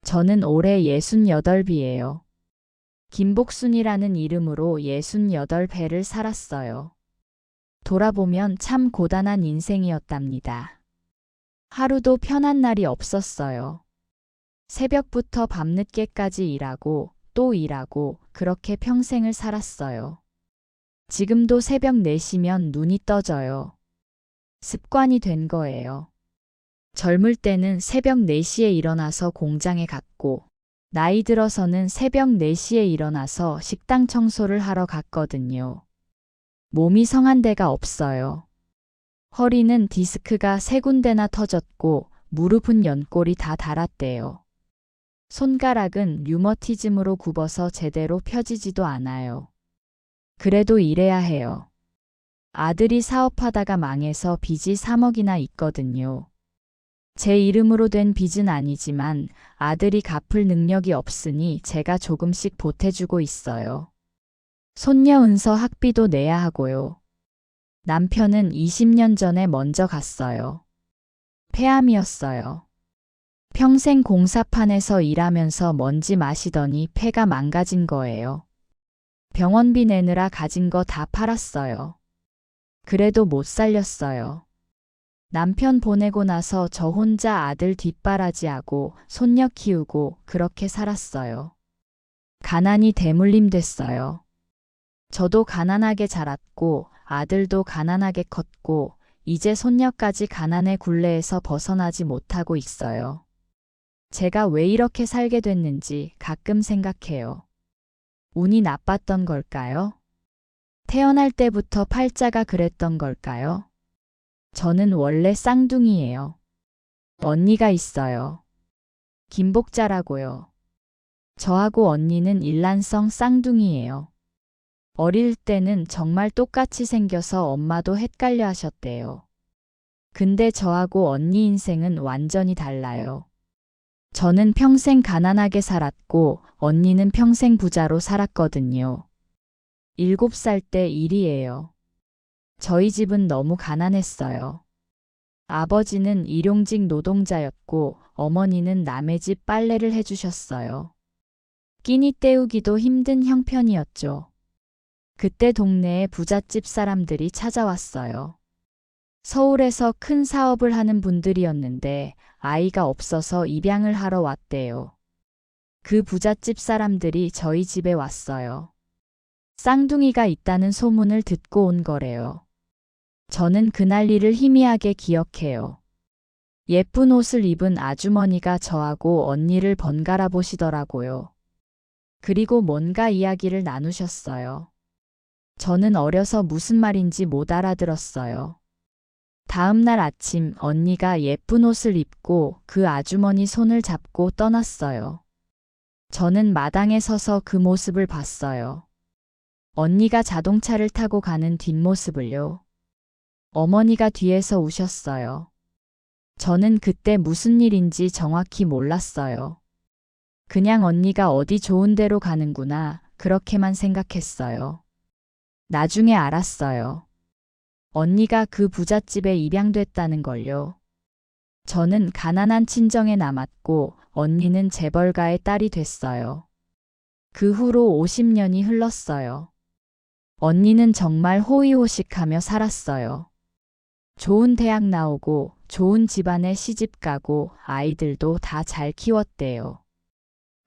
저는 올해 68이에요. 김복순이라는 이름으로 68회를 살았어요. 돌아보면 참 고단한 인생이었답니다. 하루도 편한 날이 없었어요. 새벽부터 밤늦게까지 일하고 또 일하고 그렇게 평생을 살았어요. 지금도 새벽 4시면 눈이 떠져요. 습관이 된 거예요. 젊을 때는 새벽 4시에 일어나서 공장에 갔고, 나이 들어서는 새벽 4시에 일어나서 식당 청소를 하러 갔거든요. 몸이 성한 데가 없어요. 허리는 디스크가 3군데나 터졌고, 무릎은 연골이 다 닳았대요. 손가락은 류머티즘으로 굽어서 제대로 펴지지도 않아요. 그래도 일해야 해요. 아들이 사업하다가 망해서 빚이 3억이나 있거든요. 제 이름으로 된 빚은 아니지만 아들이 갚을 능력이 없으니 제가 조금씩 보태주고 있어요. 손녀 은서 학비도 내야 하고요. 남편은 20년 전에 먼저 갔어요. 폐암이었어요. 평생 공사판에서 일하면서 먼지 마시더니 폐가 망가진 거예요. 병원비 내느라 가진 거 다 팔았어요. 그래도 못 살렸어요. 남편 보내고 나서 저 혼자 아들 뒷바라지하고 손녀 키우고 그렇게 살았어요. 가난이 대물림 됐어요. 저도 가난하게 자랐고 아들도 가난하게 컸고 이제 손녀까지 가난의 굴레에서 벗어나지 못하고 있어요. 제가 왜 이렇게 살게 됐는지 가끔 생각해요. 운이 나빴던 걸까요? 태어날 때부터 팔자가 그랬던 걸까요? 저는 원래 쌍둥이에요. 언니가 있어요. 김복자라고요. 저하고 언니는 일란성 쌍둥이에요. 어릴 때는 정말 똑같이 생겨서 엄마도 헷갈려 하셨대요. 근데 저하고 언니 인생은 완전히 달라요. 저는 평생 가난하게 살았고 언니는 평생 부자로 살았거든요. 7살 때 일이에요. 저희 집은 너무 가난했어요. 아버지는 일용직 노동자였고 어머니는 남의 집 빨래를 해주셨어요. 끼니 때우기도 힘든 형편이었죠. 그때 동네에 부잣집 사람들이 찾아왔어요. 서울에서 큰 사업을 하는 분들이었는데 아이가 없어서 입양을 하러 왔대요. 그 부잣집 사람들이 저희 집에 왔어요. 쌍둥이가 있다는 소문을 듣고 온 거래요. 저는 그날 일을 희미하게 기억해요. 예쁜 옷을 입은 아주머니가 저하고 언니를 번갈아 보시더라고요. 그리고 뭔가 이야기를 나누셨어요. 저는 어려서 무슨 말인지 못 알아들었어요. 다음 날 아침 언니가 예쁜 옷을 입고 그 아주머니 손을 잡고 떠났어요. 저는 마당에 서서 그 모습을 봤어요. 언니가 자동차를 타고 가는 뒷모습을요. 어머니가 뒤에서 우셨어요. 저는 그때 무슨 일인지 정확히 몰랐어요. 그냥 언니가 어디 좋은 데로 가는구나 그렇게만 생각했어요. 나중에 알았어요. 언니가 그 부잣집에 입양됐다는 걸요. 저는 가난한 친정에 남았고 언니는 재벌가의 딸이 됐어요. 그 후로 50년이 흘렀어요. 언니는 정말 호의호식하며 살았어요. 좋은 대학 나오고 좋은 집안에 시집 가고 아이들도 다 잘 키웠대요.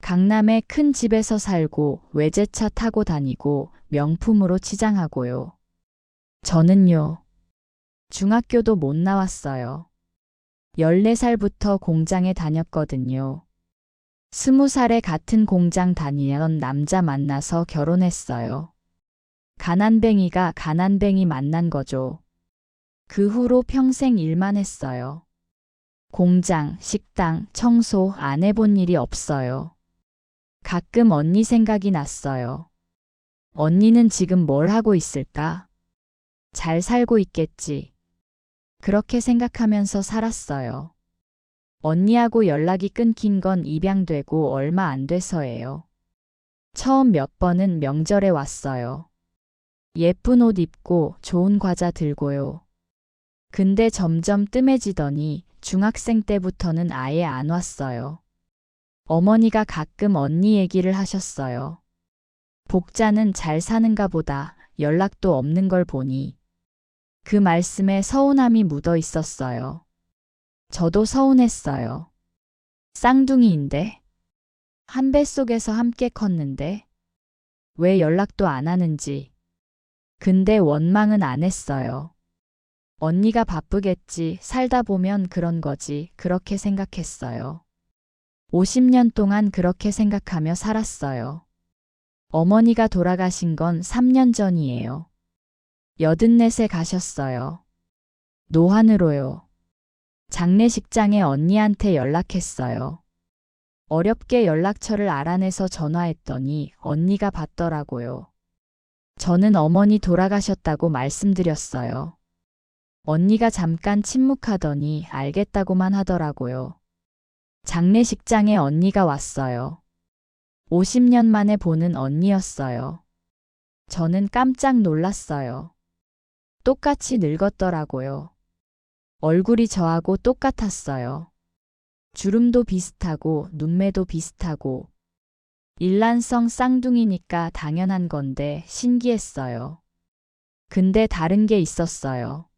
강남의 큰 집에서 살고 외제차 타고 다니고 명품으로 치장하고요. 저는요. 중학교도 못 나왔어요. 14살부터 공장에 다녔거든요. 20살에 같은 공장 다니던 남자 만나서 결혼했어요. 가난뱅이가 가난뱅이 만난 거죠. 그 후로 평생 일만 했어요. 공장, 식당, 청소 안 해본 일이 없어요. 가끔 언니 생각이 났어요. 언니는 지금 뭘 하고 있을까? 잘 살고 있겠지. 그렇게 생각하면서 살았어요. 언니하고 연락이 끊긴 건 입양되고 얼마 안 돼서예요. 처음 몇 번은 명절에 왔어요. 예쁜 옷 입고 좋은 과자 들고요. 근데 점점 뜸해지더니 중학생 때부터는 아예 안 왔어요. 어머니가 가끔 언니 얘기를 하셨어요. 복자는 잘 사는가 보다 연락도 없는 걸 보니. 그 말씀에 서운함이 묻어 있었어요. 저도 서운했어요. 쌍둥이인데? 한 뱃속에서 함께 컸는데? 왜 연락도 안 하는지. 근데 원망은 안 했어요. 언니가 바쁘겠지, 살다 보면 그런 거지, 그렇게 생각했어요. 50년 동안 그렇게 생각하며 살았어요. 어머니가 돌아가신 건 3년 전이에요. 84세 가셨어요. 노환으로요. 장례식장에 언니한테 연락했어요. 어렵게 연락처를 알아내서 전화했더니 언니가 받더라고요. 저는 어머니 돌아가셨다고 말씀드렸어요. 언니가 잠깐 침묵하더니 알겠다고만 하더라고요. 장례식장에 언니가 왔어요. 50년 만에 보는 언니였어요. 저는 깜짝 놀랐어요. 똑같이 늙었더라고요. 얼굴이 저하고 똑같았어요. 주름도 비슷하고 눈매도 비슷하고. 일란성 쌍둥이니까 당연한 건데 신기했어요. 근데 다른 게 있었어요.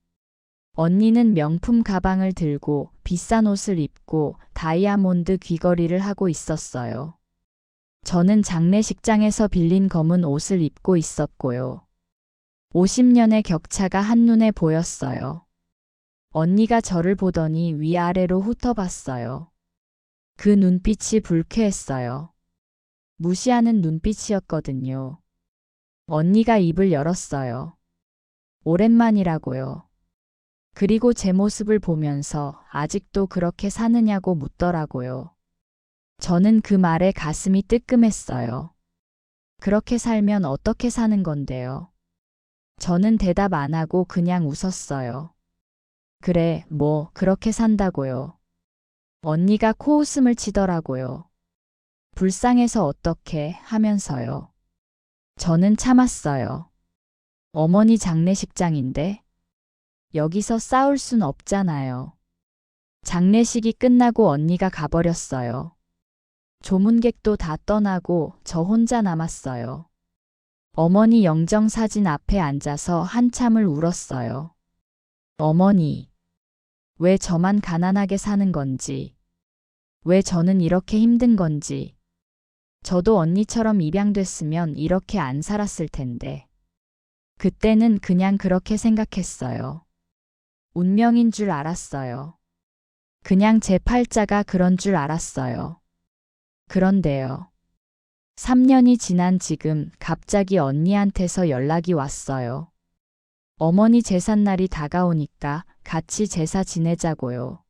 언니는 명품 가방을 들고 비싼 옷을 입고 다이아몬드 귀걸이를 하고 있었어요. 저는 장례식장에서 빌린 검은 옷을 입고 있었고요. 50년의 격차가 한눈에 보였어요. 언니가 저를 보더니 위아래로 훑어봤어요. 그 눈빛이 불쾌했어요. 무시하는 눈빛이었거든요. 언니가 입을 열었어요. 오랜만이라고요. 그리고 제 모습을 보면서 아직도 그렇게 사느냐고 묻더라고요. 저는 그 말에 가슴이 뜨끔했어요. 그렇게 살면 어떻게 사는 건데요? 저는 대답 안 하고 그냥 웃었어요. 그래, 뭐, 그렇게 산다고요. 언니가 코웃음을 치더라고요. 불쌍해서 어떻게 하면서요. 저는 참았어요. 어머니 장례식장인데? 여기서 싸울 순 없잖아요. 장례식이 끝나고 언니가 가버렸어요. 조문객도 다 떠나고 저 혼자 남았어요. 어머니 영정사진 앞에 앉아서 한참을 울었어요. 어머니, 왜 저만 가난하게 사는 건지, 왜 저는 이렇게 힘든 건지, 저도 언니처럼 입양됐으면 이렇게 안 살았을 텐데. 그때는 그냥 그렇게 생각했어요. 운명인 줄 알았어요. 그냥 제 팔자가 그런 줄 알았어요. 그런데요. 3년이 지난 지금 갑자기 언니한테서 연락이 왔어요. 어머니 제삿날이 다가오니까 같이 제사 지내자고요.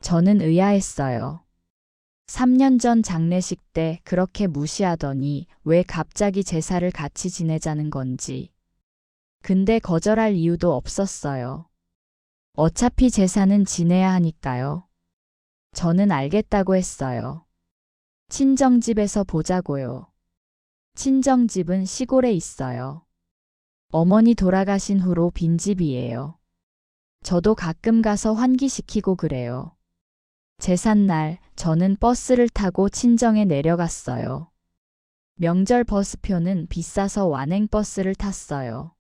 저는 의아했어요. 3년 전 장례식 때 그렇게 무시하더니 왜 갑자기 제사를 같이 지내자는 건지. 근데 거절할 이유도 없었어요. 어차피 제사는 지내야 하니까요. 저는 알겠다고 했어요. 친정집에서 보자고요. 친정집은 시골에 있어요. 어머니 돌아가신 후로 빈집이에요. 저도 가끔 가서 환기시키고 그래요. 제삿날 저는 버스를 타고 친정에 내려갔어요. 명절 버스표는 비싸서 완행버스를 탔어요.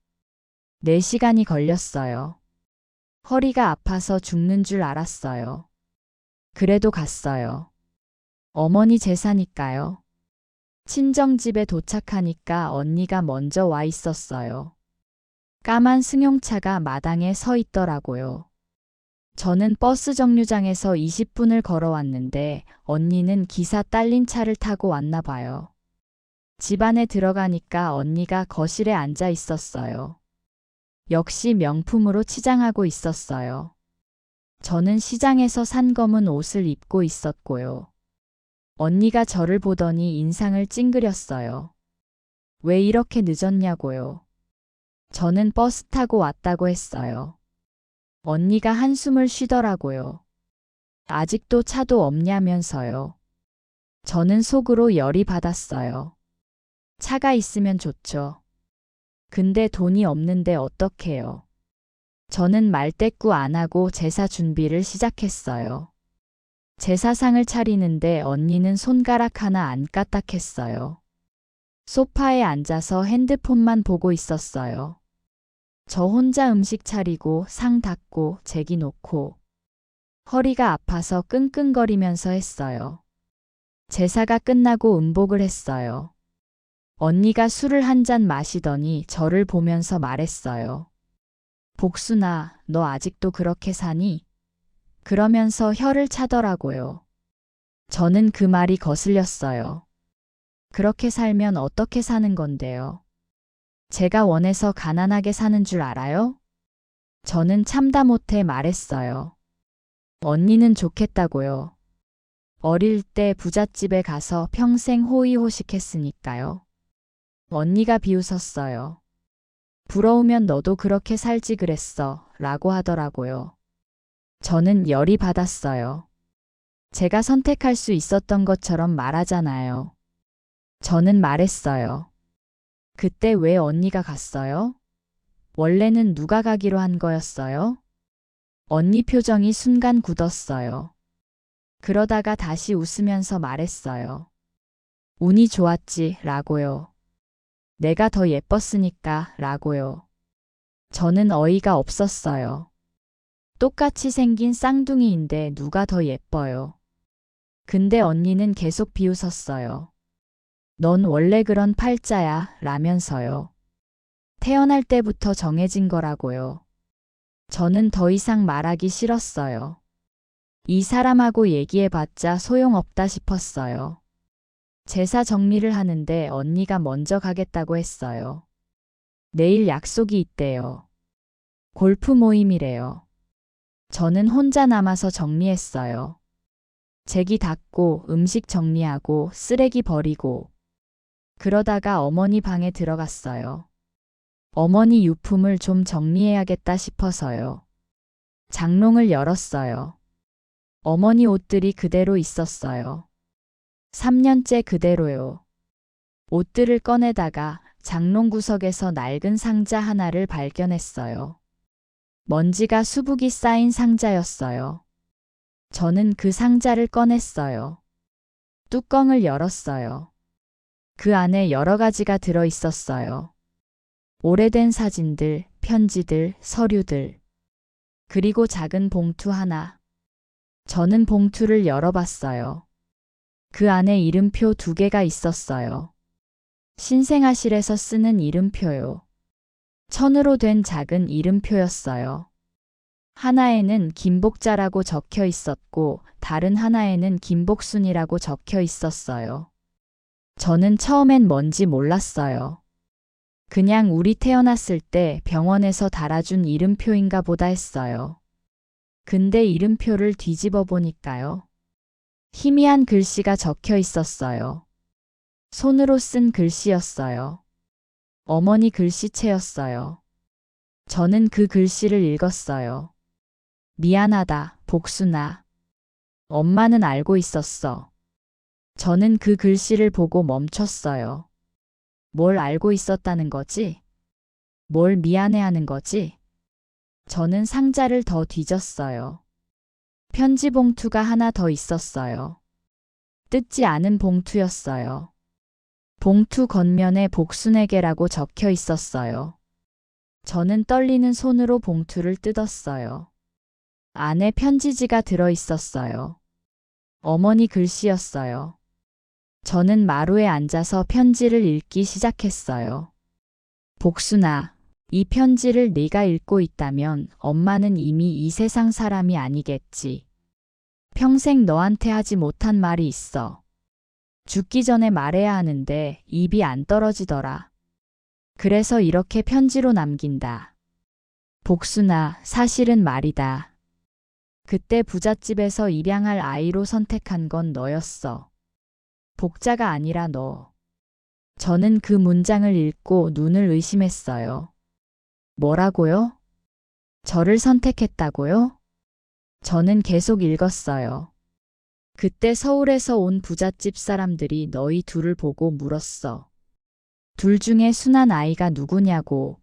4시간이 걸렸어요. 허리가 아파서 죽는 줄 알았어요. 그래도 갔어요. 어머니 제사니까요. 친정집에 도착하니까 언니가 먼저 와 있었어요. 까만 승용차가 마당에 서 있더라고요. 저는 버스 정류장에서 20분을 걸어왔는데 언니는 기사 딸린 차를 타고 왔나 봐요. 집 안에 들어가니까 언니가 거실에 앉아 있었어요. 역시 명품으로 치장하고 있었어요. 저는 시장에서 산 검은 옷을 입고 있었고요. 언니가 저를 보더니 인상을 찡그렸어요. 왜 이렇게 늦었냐고요. 저는 버스 타고 왔다고 했어요. 언니가 한숨을 쉬더라고요. 아직도 차도 없냐면서요. 저는 속으로 열이 받았어요. 차가 있으면 좋죠. 근데 돈이 없는데 어떡해요. 저는 말대꾸 안 하고 제사 준비를 시작했어요. 제사상을 차리는데 언니는 손가락 하나 안 까딱했어요. 소파에 앉아서 핸드폰만 보고 있었어요. 저 혼자 음식 차리고 상 닦고 제기 놓고 허리가 아파서 끙끙거리면서 했어요. 제사가 끝나고 음복을 했어요. 언니가 술을 한 잔 마시더니 저를 보면서 말했어요. 복순아, 너 아직도 그렇게 사니? 그러면서 혀를 차더라고요. 저는 그 말이 거슬렸어요. 그렇게 살면 어떻게 사는 건데요? 제가 원해서 가난하게 사는 줄 알아요? 저는 참다 못해 말했어요. 언니는 좋겠다고요. 어릴 때 부잣집에 가서 평생 호의호식했으니까요. 언니가 비웃었어요. 부러우면 너도 그렇게 살지 그랬어 라고 하더라고요. 저는 열이 받았어요. 제가 선택할 수 있었던 것처럼 말하잖아요. 저는 말했어요. 그때 왜 언니가 갔어요? 원래는 누가 가기로 한 거였어요? 언니 표정이 순간 굳었어요. 그러다가 다시 웃으면서 말했어요. 운이 좋았지 라고요. 내가 더 예뻤으니까 라고요. 저는 어이가 없었어요. 똑같이 생긴 쌍둥이인데 누가 더 예뻐요. 근데 언니는 계속 비웃었어요. 넌 원래 그런 팔자야 라면서요. 태어날 때부터 정해진 거라고요. 저는 더 이상 말하기 싫었어요. 이 사람하고 얘기해봤자 소용없다 싶었어요. 제사 정리를 하는데 언니가 먼저 가겠다고 했어요. 내일 약속이 있대요. 골프 모임이래요. 저는 혼자 남아서 정리했어요. 제기 닦고 음식 정리하고 쓰레기 버리고 그러다가 어머니 방에 들어갔어요. 어머니 유품을 좀 정리해야겠다 싶어서요. 장롱을 열었어요. 어머니 옷들이 그대로 있었어요. 3년째 그대로요. 옷들을 꺼내다가 장롱 구석에서 낡은 상자 하나를 발견했어요. 먼지가 수북이 쌓인 상자였어요. 저는 그 상자를 꺼냈어요. 뚜껑을 열었어요. 그 안에 여러 가지가 들어 있었어요. 오래된 사진들, 편지들, 서류들. 그리고 작은 봉투 하나. 저는 봉투를 열어봤어요. 그 안에 이름표 2개가 있었어요. 신생아실에서 쓰는 이름표요. 천으로 된 작은 이름표였어요. 하나에는 김복자라고 적혀 있었고 다른 하나에는 김복순이라고 적혀 있었어요. 저는 처음엔 뭔지 몰랐어요. 그냥 우리 태어났을 때 병원에서 달아준 이름표인가 보다 했어요. 근데 이름표를 뒤집어 보니까요. 희미한 글씨가 적혀 있었어요. 손으로 쓴 글씨였어요. 어머니 글씨체였어요. 저는 그 글씨를 읽었어요. 미안하다, 복순아. 엄마는 알고 있었어. 저는 그 글씨를 보고 멈췄어요. 뭘 알고 있었다는 거지? 뭘 미안해하는 거지? 저는 상자를 더 뒤졌어요. 편지 봉투가 하나 더 있었어요. 뜯지 않은 봉투였어요. 봉투 겉면에 복순에게라고 적혀 있었어요. 저는 떨리는 손으로 봉투를 뜯었어요. 안에 편지지가 들어 있었어요. 어머니 글씨였어요. 저는 마루에 앉아서 편지를 읽기 시작했어요. 복순아, 이 편지를 네가 읽고 있다면 엄마는 이미 이 세상 사람이 아니겠지. 평생 너한테 하지 못한 말이 있어. 죽기 전에 말해야 하는데 입이 안 떨어지더라. 그래서 이렇게 편지로 남긴다. 복순아, 사실은 말이다. 그때 부잣집에서 입양할 아이로 선택한 건 너였어. 복자가 아니라 너. 저는 그 문장을 읽고 눈을 의심했어요. 뭐라고요? 저를 선택했다고요? 저는 계속 읽었어요. 그때 서울에서 온 부잣집 사람들이 너희 둘을 보고 물었어. 둘 중에 순한 아이가 누구냐고.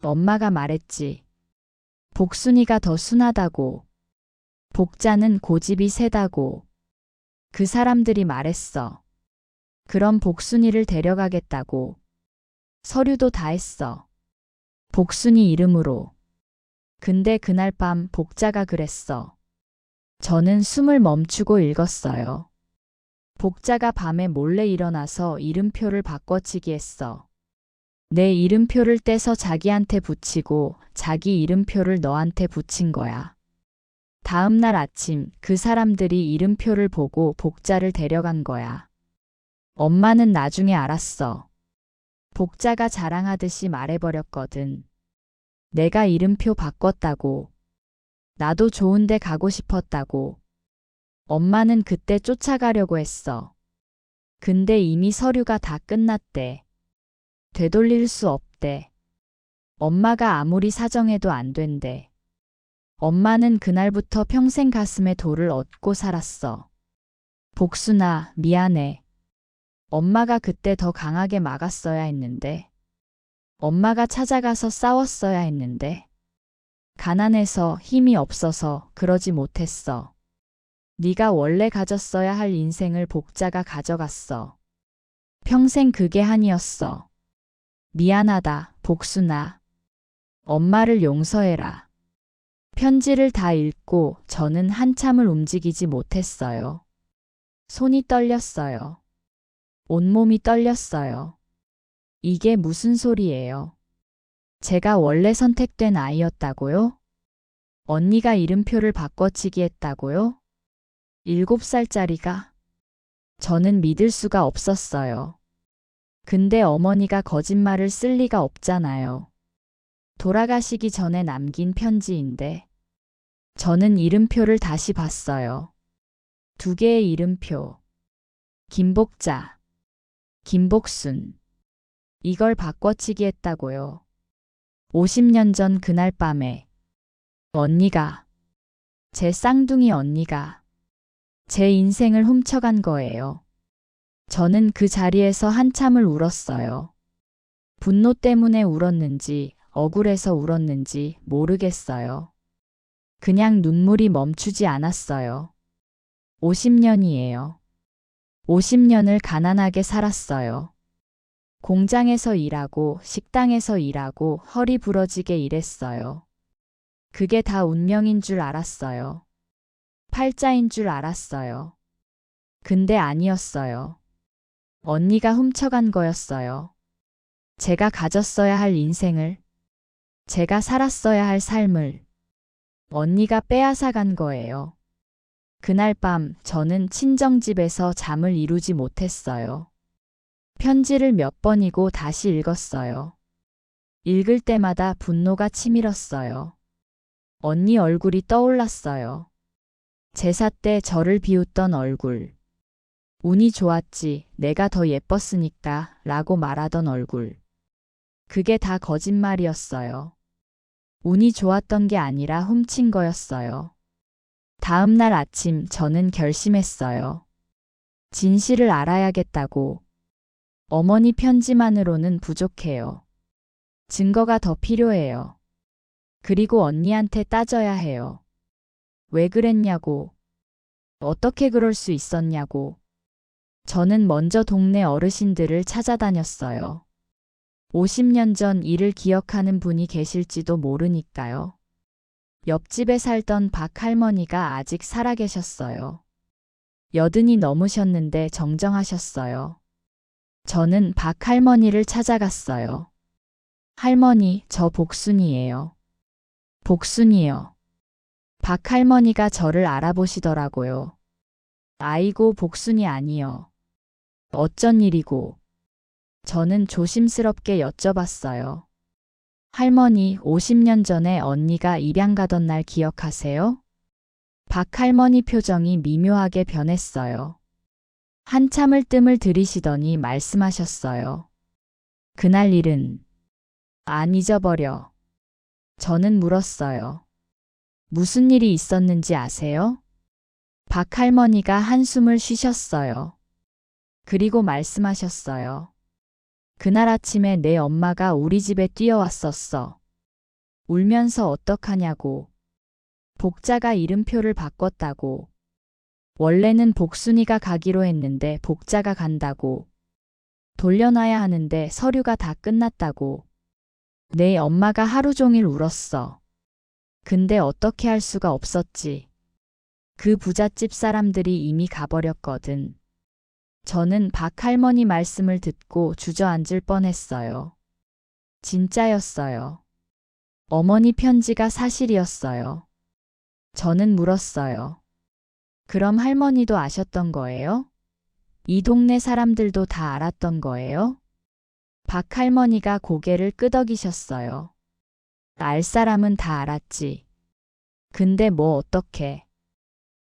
엄마가 말했지. 복순이가 더 순하다고. 복자는 고집이 세다고 그 사람들이 말했어. 그럼 복순이를 데려가겠다고. 서류도 다 했어. 복순이 이름으로. 근데 그날 밤 복자가 그랬어. 저는 숨을 멈추고 읽었어요. 복자가 밤에 몰래 일어나서 이름표를 바꿔치기 했어. 내 이름표를 떼서 자기한테 붙이고 자기 이름표를 너한테 붙인 거야. 다음 날 아침 그 사람들이 이름표를 보고 복자를 데려간 거야. 엄마는 나중에 알았어. 복자가 자랑하듯이 말해버렸거든. 내가 이름표 바꿨다고. 나도 좋은 데 가고 싶었다고. 엄마는 그때 쫓아가려고 했어. 근데 이미 서류가 다 끝났대. 되돌릴 수 없대. 엄마가 아무리 사정해도 안 된대. 엄마는 그날부터 평생 가슴에 돌을 얻고 살았어. 복순아, 미안해. 엄마가 그때 더 강하게 막았어야 했는데. 엄마가 찾아가서 싸웠어야 했는데. 가난해서 힘이 없어서 그러지 못했어. 네가 원래 가졌어야 할 인생을 복자가 가져갔어. 평생 그게 한이었어. 미안하다, 복순아. 엄마를 용서해라. 편지를 다 읽고 저는 한참을 움직이지 못했어요. 손이 떨렸어요. 온몸이 떨렸어요. 이게 무슨 소리예요? 제가 원래 선택된 아이였다고요? 언니가 이름표를 바꿔치기 했다고요? 7살짜리가? 저는 믿을 수가 없었어요. 근데 어머니가 거짓말을 쓸 리가 없잖아요. 돌아가시기 전에 남긴 편지인데. 저는 이름표를 다시 봤어요. 2개의 이름표. 김복자, 김복순. 이걸 바꿔치기 했다고요. 50년 전 그날 밤에 언니가, 제 쌍둥이 언니가 제 인생을 훔쳐간 거예요. 저는 그 자리에서 한참을 울었어요. 분노 때문에 울었는지 억울해서 울었는지 모르겠어요. 그냥 눈물이 멈추지 않았어요. 50년이에요. 50년을 가난하게 살았어요. 공장에서 일하고 식당에서 일하고 허리 부러지게 일했어요. 그게 다 운명인 줄 알았어요. 팔자인 줄 알았어요. 근데 아니었어요. 언니가 훔쳐간 거였어요. 제가 가졌어야 할 인생을, 제가 살았어야 할 삶을 언니가 빼앗아 간 거예요. 그날 밤 저는 친정집에서 잠을 이루지 못했어요. 편지를 몇 번이고 다시 읽었어요. 읽을 때마다 분노가 치밀었어요. 언니 얼굴이 떠올랐어요. 제사 때 저를 비웃던 얼굴. 운이 좋았지, 내가 더 예뻤으니까 라고 말하던 얼굴. 그게 다 거짓말이었어요. 운이 좋았던 게 아니라 훔친 거였어요. 다음 날 아침 저는 결심했어요. 진실을 알아야겠다고. 어머니 편지만으로는 부족해요. 증거가 더 필요해요. 그리고 언니한테 따져야 해요. 왜 그랬냐고. 어떻게 그럴 수 있었냐고. 저는 먼저 동네 어르신들을 찾아다녔어요. 50년 전 일을 기억하는 분이 계실지도 모르니까요. 옆집에 살던 박 할머니가 아직 살아계셨어요. 80이 넘으셨는데 정정하셨어요. 저는 박 할머니를 찾아갔어요. 할머니, 저 복순이에요. 복순이요. 박 할머니가 저를 알아보시더라고요. 아이고, 복순이 아니요. 어쩐 일이고. 저는 조심스럽게 여쭤봤어요. 할머니, 50년 전에 언니가 입양 가던 날 기억하세요? 박 할머니 표정이 미묘하게 변했어요. 한참을 뜸을 들이시더니 말씀하셨어요. 그날 일은 안 잊어버려. 저는 물었어요. 무슨 일이 있었는지 아세요? 박 할머니가 한숨을 쉬셨어요. 그리고 말씀하셨어요. 그날 아침에 내 엄마가 우리 집에 뛰어왔었어. 울면서 어떡하냐고. 복자가 이름표를 바꿨다고. 원래는 복순이가 가기로 했는데 복자가 간다고. 돌려놔야 하는데 서류가 다 끝났다고. 내 엄마가 하루 종일 울었어. 근데 어떻게 할 수가 없었지. 그 부잣집 사람들이 이미 가버렸거든. 저는 박 할머니 말씀을 듣고 주저앉을 뻔했어요. 진짜였어요. 어머니 편지가 사실이었어요. 저는 물었어요. 그럼 할머니도 아셨던 거예요? 이 동네 사람들도 다 알았던 거예요? 박 할머니가 고개를 끄덕이셨어요. 알 사람은 다 알았지. 근데 뭐 어떡해.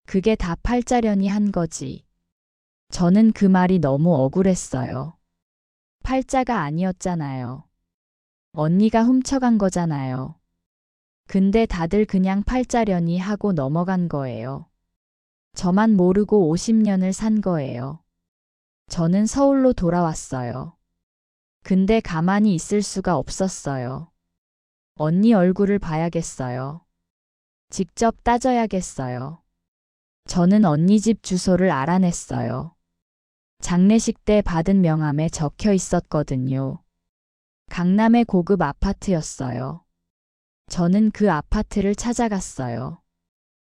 그게 다 팔자련이 한 거지. 저는 그 말이 너무 억울했어요. 팔자가 아니었잖아요. 언니가 훔쳐간 거잖아요. 근데 다들 그냥 팔자련이 하고 넘어간 거예요. 저만 모르고 50년을 산 거예요. 저는 서울로 돌아왔어요. 근데 가만히 있을 수가 없었어요. 언니 얼굴을 봐야겠어요. 직접 따져야겠어요. 저는 언니 집 주소를 알아냈어요. 장례식 때 받은 명함에 적혀 있었거든요. 강남의 고급 아파트였어요. 저는 그 아파트를 찾아갔어요.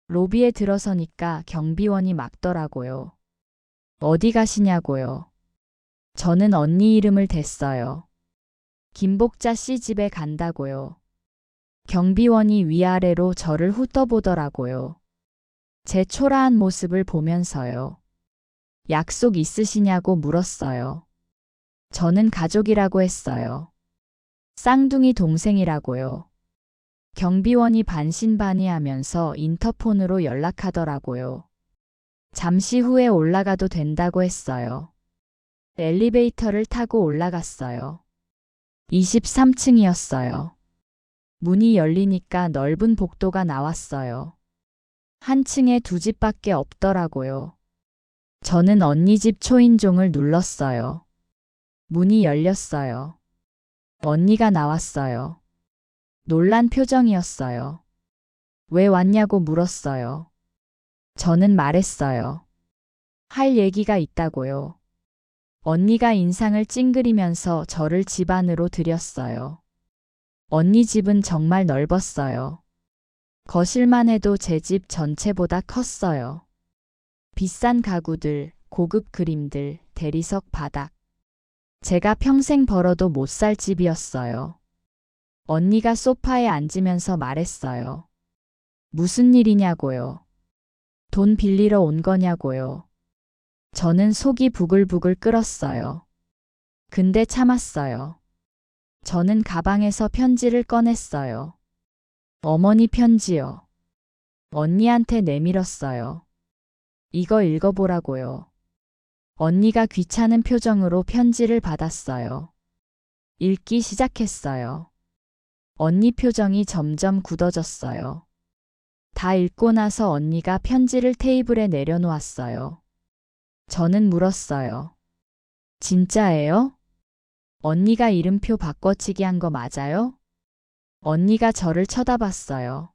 로비에 들어서니까 경비원이 막더라고요. 어디 가시냐고요. 저는 언니 이름을 댔어요. 김복자 씨 집에 간다고요. 경비원이 위아래로 저를 훑어보더라고요. 제 초라한 모습을 보면서요. 약속 있으시냐고 물었어요. 저는 가족이라고 했어요. 쌍둥이 동생이라고요. 경비원이 반신반의하면서 인터폰으로 연락하더라고요. 잠시 후에 올라가도 된다고 했어요. 엘리베이터를 타고 올라갔어요. 23층이었어요. 문이 열리니까 넓은 복도가 나왔어요. 한 층에 두 집밖에 없더라고요. 저는 언니 집 초인종을 눌렀어요. 문이 열렸어요. 언니가 나왔어요. 놀란 표정이었어요. 왜 왔냐고 물었어요. 저는 말했어요. 할 얘기가 있다고요. 언니가 인상을 찡그리면서 저를 집 안으로 들였어요. 언니 집은 정말 넓었어요. 거실만 해도 제 집 전체보다 컸어요. 비싼 가구들, 고급 그림들, 대리석 바닥. 제가 평생 벌어도 못 살 집이었어요. 언니가 소파에 앉으면서 말했어요. 무슨 일이냐고요. 돈 빌리러 온 거냐고요. 저는 속이 부글부글 끓었어요. 근데 참았어요. 저는 가방에서 편지를 꺼냈어요. 어머니 편지요. 언니한테 내밀었어요. 이거 읽어보라고요. 언니가 귀찮은 표정으로 편지를 받았어요. 읽기 시작했어요. 언니 표정이 점점 굳어졌어요. 다 읽고 나서 언니가 편지를 테이블에 내려놓았어요. 저는 물었어요. 진짜예요? 언니가 이름표 바꿔치기 한 거 맞아요? 언니가 저를 쳐다봤어요.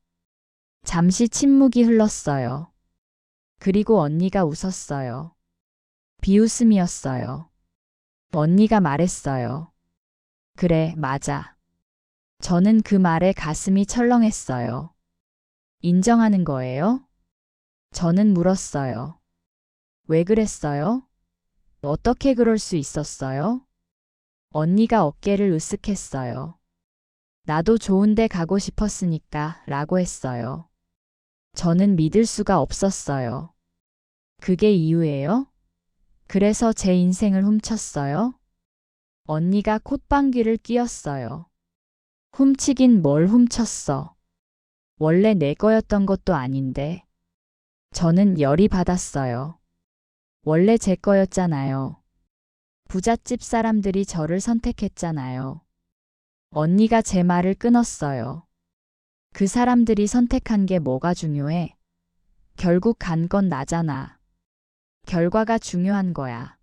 잠시 침묵이 흘렀어요. 그리고 언니가 웃었어요. 비웃음이었어요. 언니가 말했어요. 그래, 맞아. 저는 그 말에 가슴이 철렁했어요. 인정하는 거예요? 저는 물었어요. 왜 그랬어요? 어떻게 그럴 수 있었어요? 언니가 어깨를 으쓱했어요. 나도 좋은 데 가고 싶었으니까 라고 했어요. 저는 믿을 수가 없었어요. 그게 이유예요? 그래서 제 인생을 훔쳤어요? 언니가 콧방귀를 뀌었어요. 훔치긴 뭘 훔쳤어. 원래 내 거였던 것도 아닌데. 저는 열이 받았어요. 원래 제 거였잖아요. 부잣집 사람들이 저를 선택했잖아요. 언니가 제 말을 끊었어요. 그 사람들이 선택한 게 뭐가 중요해? 결국 간 건 나잖아. 결과가 중요한 거야.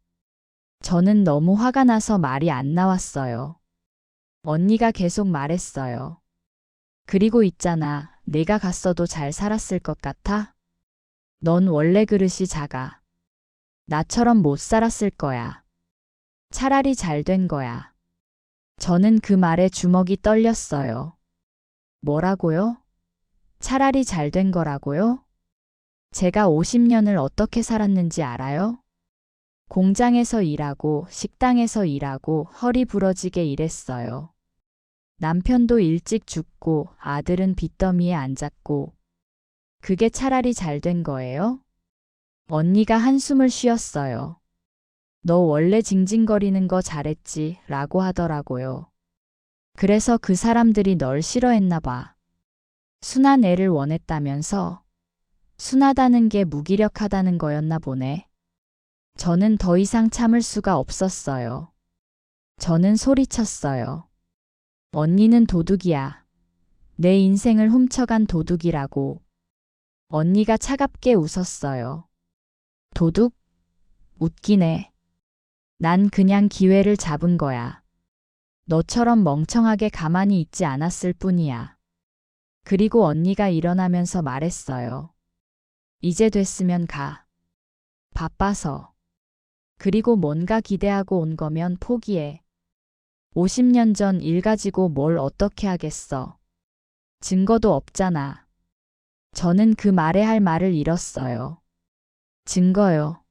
저는 너무 화가 나서 말이 안 나왔어요. 언니가 계속 말했어요. 그리고 있잖아. 내가 갔어도 잘 살았을 것 같아? 넌 원래 그릇이 작아. 나처럼 못 살았을 거야. 차라리 잘 된 거야. 저는 그 말에 주먹이 떨렸어요. 뭐라고요? 차라리 잘 된 거라고요? 제가 50년을 어떻게 살았는지 알아요? 공장에서 일하고 식당에서 일하고 허리 부러지게 일했어요. 남편도 일찍 죽고 아들은 빚더미에 앉았고 그게 차라리 잘 된 거예요? 언니가 한숨을 쉬었어요. 너 원래 징징거리는 거 잘했지 라고 하더라고요. 그래서 그 사람들이 널 싫어했나 봐. 순한 애를 원했다면서? 순하다는 게 무기력하다는 거였나 보네. 저는 더 이상 참을 수가 없었어요. 저는 소리쳤어요. 언니는 도둑이야. 내 인생을 훔쳐간 도둑이라고. 언니가 차갑게 웃었어요. 도둑? 웃기네. 난 그냥 기회를 잡은 거야. 너처럼 멍청하게 가만히 있지 않았을 뿐이야. 그리고 언니가 일어나면서 말했어요. 이제 됐으면 가. 바빠서. 그리고 뭔가 기대하고 온 거면 포기해. 50년 전 일 가지고 뭘 어떻게 하겠어. 증거도 없잖아. 저는 그 말에 할 말을 잃었어요. 증거요.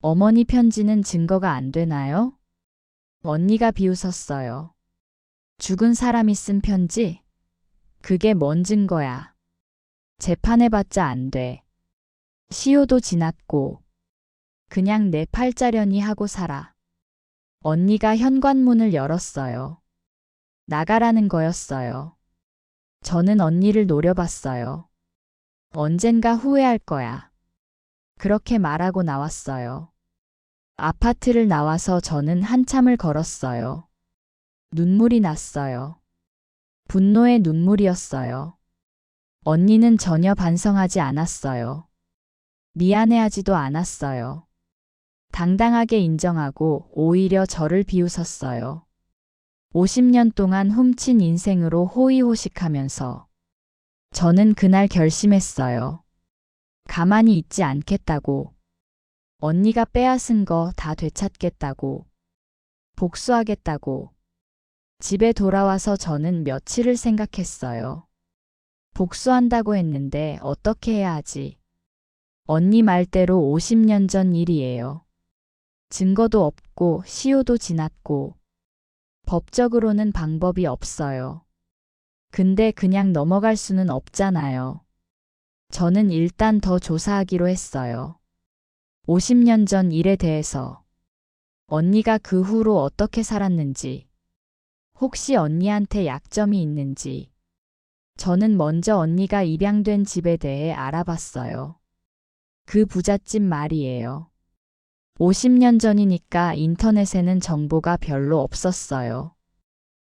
어머니 편지는 증거가 안 되나요? 언니가 비웃었어요. 죽은 사람이 쓴 편지? 그게 뭔 증거야. 재판해봤자 안 돼. 시효도 지났고. 그냥 내 팔자련이 하고 살아. 언니가 현관문을 열었어요. 나가라는 거였어요. 저는 언니를 노려봤어요. 언젠가 후회할 거야. 그렇게 말하고 나왔어요. 아파트를 나와서 저는 한참을 걸었어요. 눈물이 났어요. 분노의 눈물이었어요. 언니는 전혀 반성하지 않았어요. 미안해하지도 않았어요. 당당하게 인정하고 오히려 저를 비웃었어요. 50년 동안 훔친 인생으로 호의호식하면서 저는 그날 결심했어요. 가만히 있지 않겠다고. 언니가 빼앗은 거 다 되찾겠다고. 복수하겠다고. 집에 돌아와서 저는 며칠을 생각했어요. 복수한다고 했는데 어떻게 해야 하지? 언니 말대로 50년 전 일이에요. 증거도 없고 시효도 지났고 법적으로는 방법이 없어요. 근데 그냥 넘어갈 수는 없잖아요. 저는 일단 더 조사하기로 했어요. 50년 전 일에 대해서. 언니가 그 후로 어떻게 살았는지. 혹시 언니한테 약점이 있는지. 저는 먼저 언니가 입양된 집에 대해 알아봤어요. 그 부잣집 말이에요. 50년 전이니까 인터넷에는 정보가 별로 없었어요.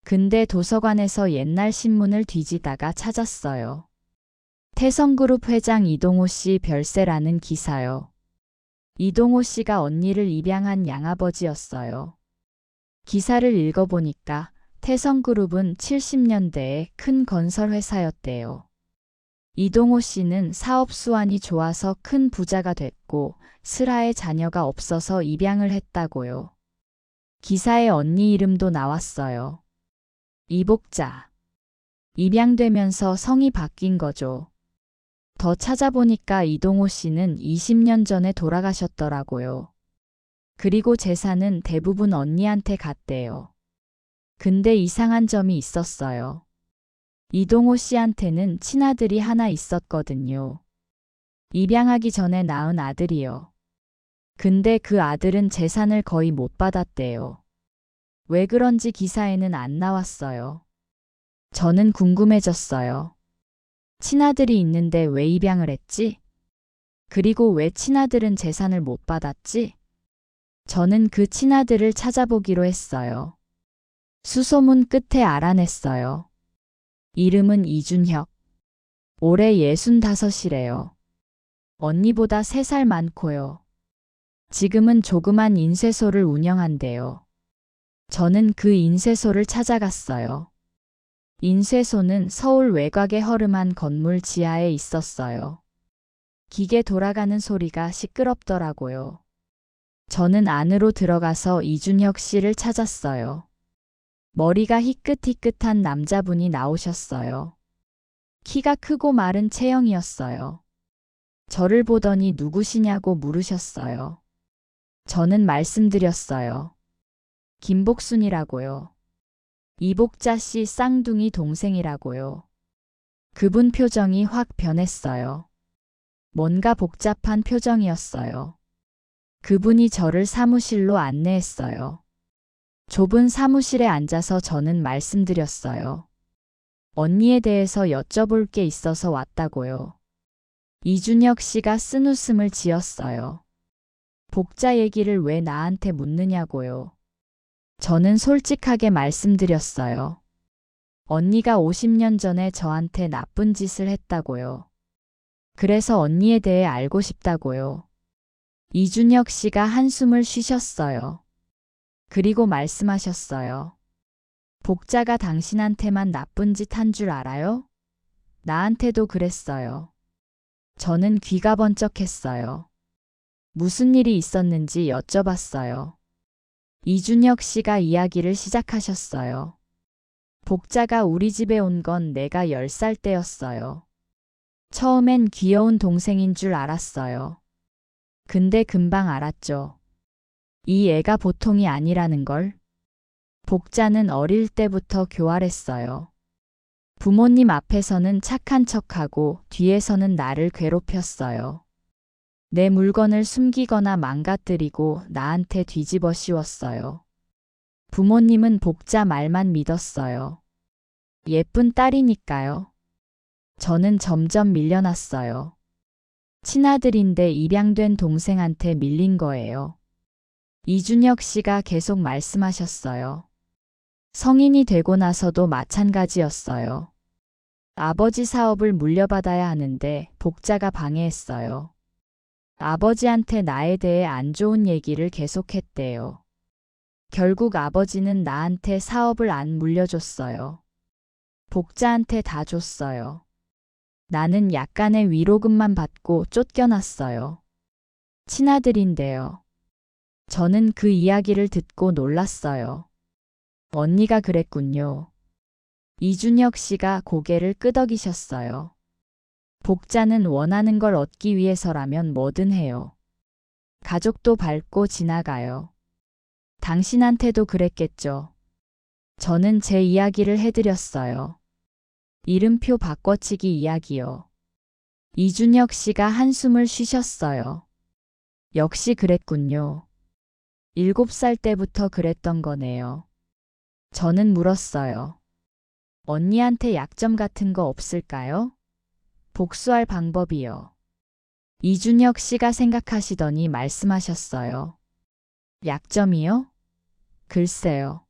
근데 도서관에서 옛날 신문을 뒤지다가 찾았어요. 태성그룹 회장 이동호 씨 별세라는 기사요. 이동호 씨가 언니를 입양한 양아버지였어요. 기사를 읽어보니까 태성그룹은 70년대에 큰 건설 회사였대요. 이동호 씨는 사업 수완이 좋아서 큰 부자가 됐고 슬하에 자녀가 없어서 입양을 했다고요. 기사에 언니 이름도 나왔어요. 이복자. 입양되면서 성이 바뀐 거죠. 더 찾아보니까 이동호 씨는 20년 전에 돌아가셨더라고요. 그리고 재산은 대부분 언니한테 갔대요. 근데 이상한 점이 있었어요. 이동호 씨한테는 친아들이 하나 있었거든요. 입양하기 전에 낳은 아들이요. 근데 그 아들은 재산을 거의 못 받았대요. 왜 그런지 기사에는 안 나왔어요. 저는 궁금해졌어요. 친아들이 있는데 왜 입양을 했지? 그리고 왜 친아들은 재산을 못 받았지? 저는 그 친아들을 찾아보기로 했어요. 수소문 끝에 알아냈어요. 이름은 이준혁. 올해 65이래요. 언니보다 3살 많고요. 지금은 조그만 인쇄소를 운영한대요. 저는 그 인쇄소를 찾아갔어요. 인쇄소는 서울 외곽의 허름한 건물 지하에 있었어요. 기계 돌아가는 소리가 시끄럽더라고요. 저는 안으로 들어가서 이준혁 씨를 찾았어요. 머리가 희끗희끗한 남자분이 나오셨어요. 키가 크고 마른 체형이었어요. 저를 보더니 누구시냐고 물으셨어요. 저는 말씀드렸어요. 김복순이라고요. 이복자 씨 쌍둥이 동생이라고요. 그분 표정이 확 변했어요. 뭔가 복잡한 표정이었어요. 그분이 저를 사무실로 안내했어요. 좁은 사무실에 앉아서 저는 말씀드렸어요. 언니에 대해서 여쭤볼 게 있어서 왔다고요. 이준혁 씨가 쓴웃음을 지었어요. 복자 얘기를 왜 나한테 묻느냐고요. 저는 솔직하게 말씀드렸어요. 언니가 50년 전에 저한테 나쁜 짓을 했다고요. 그래서 언니에 대해 알고 싶다고요. 이준혁 씨가 한숨을 쉬셨어요. 그리고 말씀하셨어요. 복자가 당신한테만 나쁜 짓 한 줄 알아요? 나한테도 그랬어요. 저는 귀가 번쩍했어요. 무슨 일이 있었는지 여쭤봤어요. 이준혁 씨가 이야기를 시작하셨어요. 복자가 우리 집에 온 건 내가 10살 때였어요. 처음엔 귀여운 동생인 줄 알았어요. 근데 금방 알았죠. 이 애가 보통이 아니라는 걸. 복자는 어릴 때부터 교활했어요. 부모님 앞에서는 착한 척하고 뒤에서는 나를 괴롭혔어요. 내 물건을 숨기거나 망가뜨리고 나한테 뒤집어 씌웠어요. 부모님은 복자 말만 믿었어요. 예쁜 딸이니까요. 저는 점점 밀려났어요. 친아들인데 입양된 동생한테 밀린 거예요. 이준혁 씨가 계속 말씀하셨어요. 성인이 되고 나서도 마찬가지였어요. 아버지 사업을 물려받아야 하는데 복자가 방해했어요. 아버지한테 나에 대해 안 좋은 얘기를 계속했대요. 결국 아버지는 나한테 사업을 안 물려줬어요. 복자한테 다 줬어요. 나는 약간의 위로금만 받고 쫓겨났어요. 친아들인데요. 저는 그 이야기를 듣고 놀랐어요. 언니가 그랬군요. 이준혁 씨가 고개를 끄덕이셨어요. 복자는 원하는 걸 얻기 위해서라면 뭐든 해요. 가족도 밟고 지나가요. 당신한테도 그랬겠죠. 저는 제 이야기를 해드렸어요. 이름표 바꿔치기 이야기요. 이준혁 씨가 한숨을 쉬셨어요. 역시 그랬군요. 7살 때부터 그랬던 거네요. 저는 물었어요. 언니한테 약점 같은 거 없을까요? 복수할 방법이요. 이준혁 씨가 생각하시더니 말씀하셨어요. 약점이요? 글쎄요.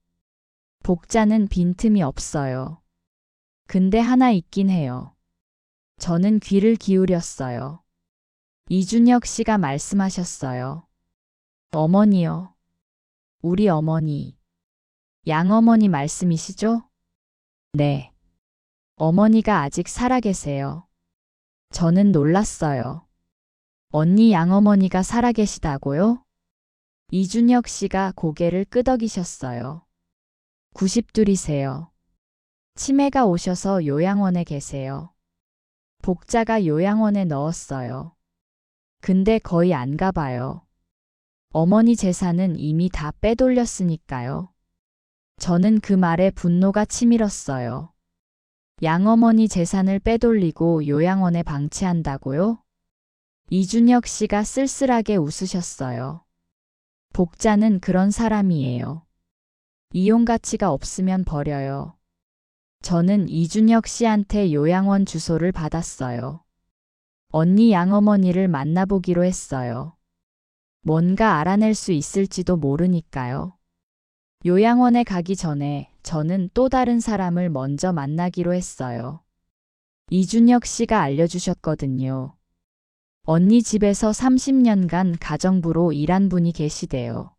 복자는 빈틈이 없어요. 근데 하나 있긴 해요. 저는 귀를 기울였어요. 이준혁 씨가 말씀하셨어요. 어머니요. 우리 어머니. 양어머니 말씀이시죠? 네. 어머니가 아직 살아계세요. 저는 놀랐어요. 언니 양어머니가 살아계시다고요? 이준혁 씨가 고개를 끄덕이셨어요. 90둘이세요. 치매가 오셔서 요양원에 계세요. 복자가 요양원에 넣었어요. 근데 거의 안 가봐요. 어머니 재산은 이미 다 빼돌렸으니까요. 저는 그 말에 분노가 치밀었어요. 양어머니 재산을 빼돌리고 요양원에 방치한다고요? 이준혁 씨가 쓸쓸하게 웃으셨어요. 복자는 그런 사람이에요. 이용 가치가 없으면 버려요. 저는 이준혁 씨한테 요양원 주소를 받았어요. 언니 양어머니를 만나보기로 했어요. 뭔가 알아낼 수 있을지도 모르니까요. 요양원에 가기 전에 저는 또 다른 사람을 먼저 만나기로 했어요. 이준혁 씨가 알려주셨거든요. 언니 집에서 30년간 가정부로 일한 분이 계시대요.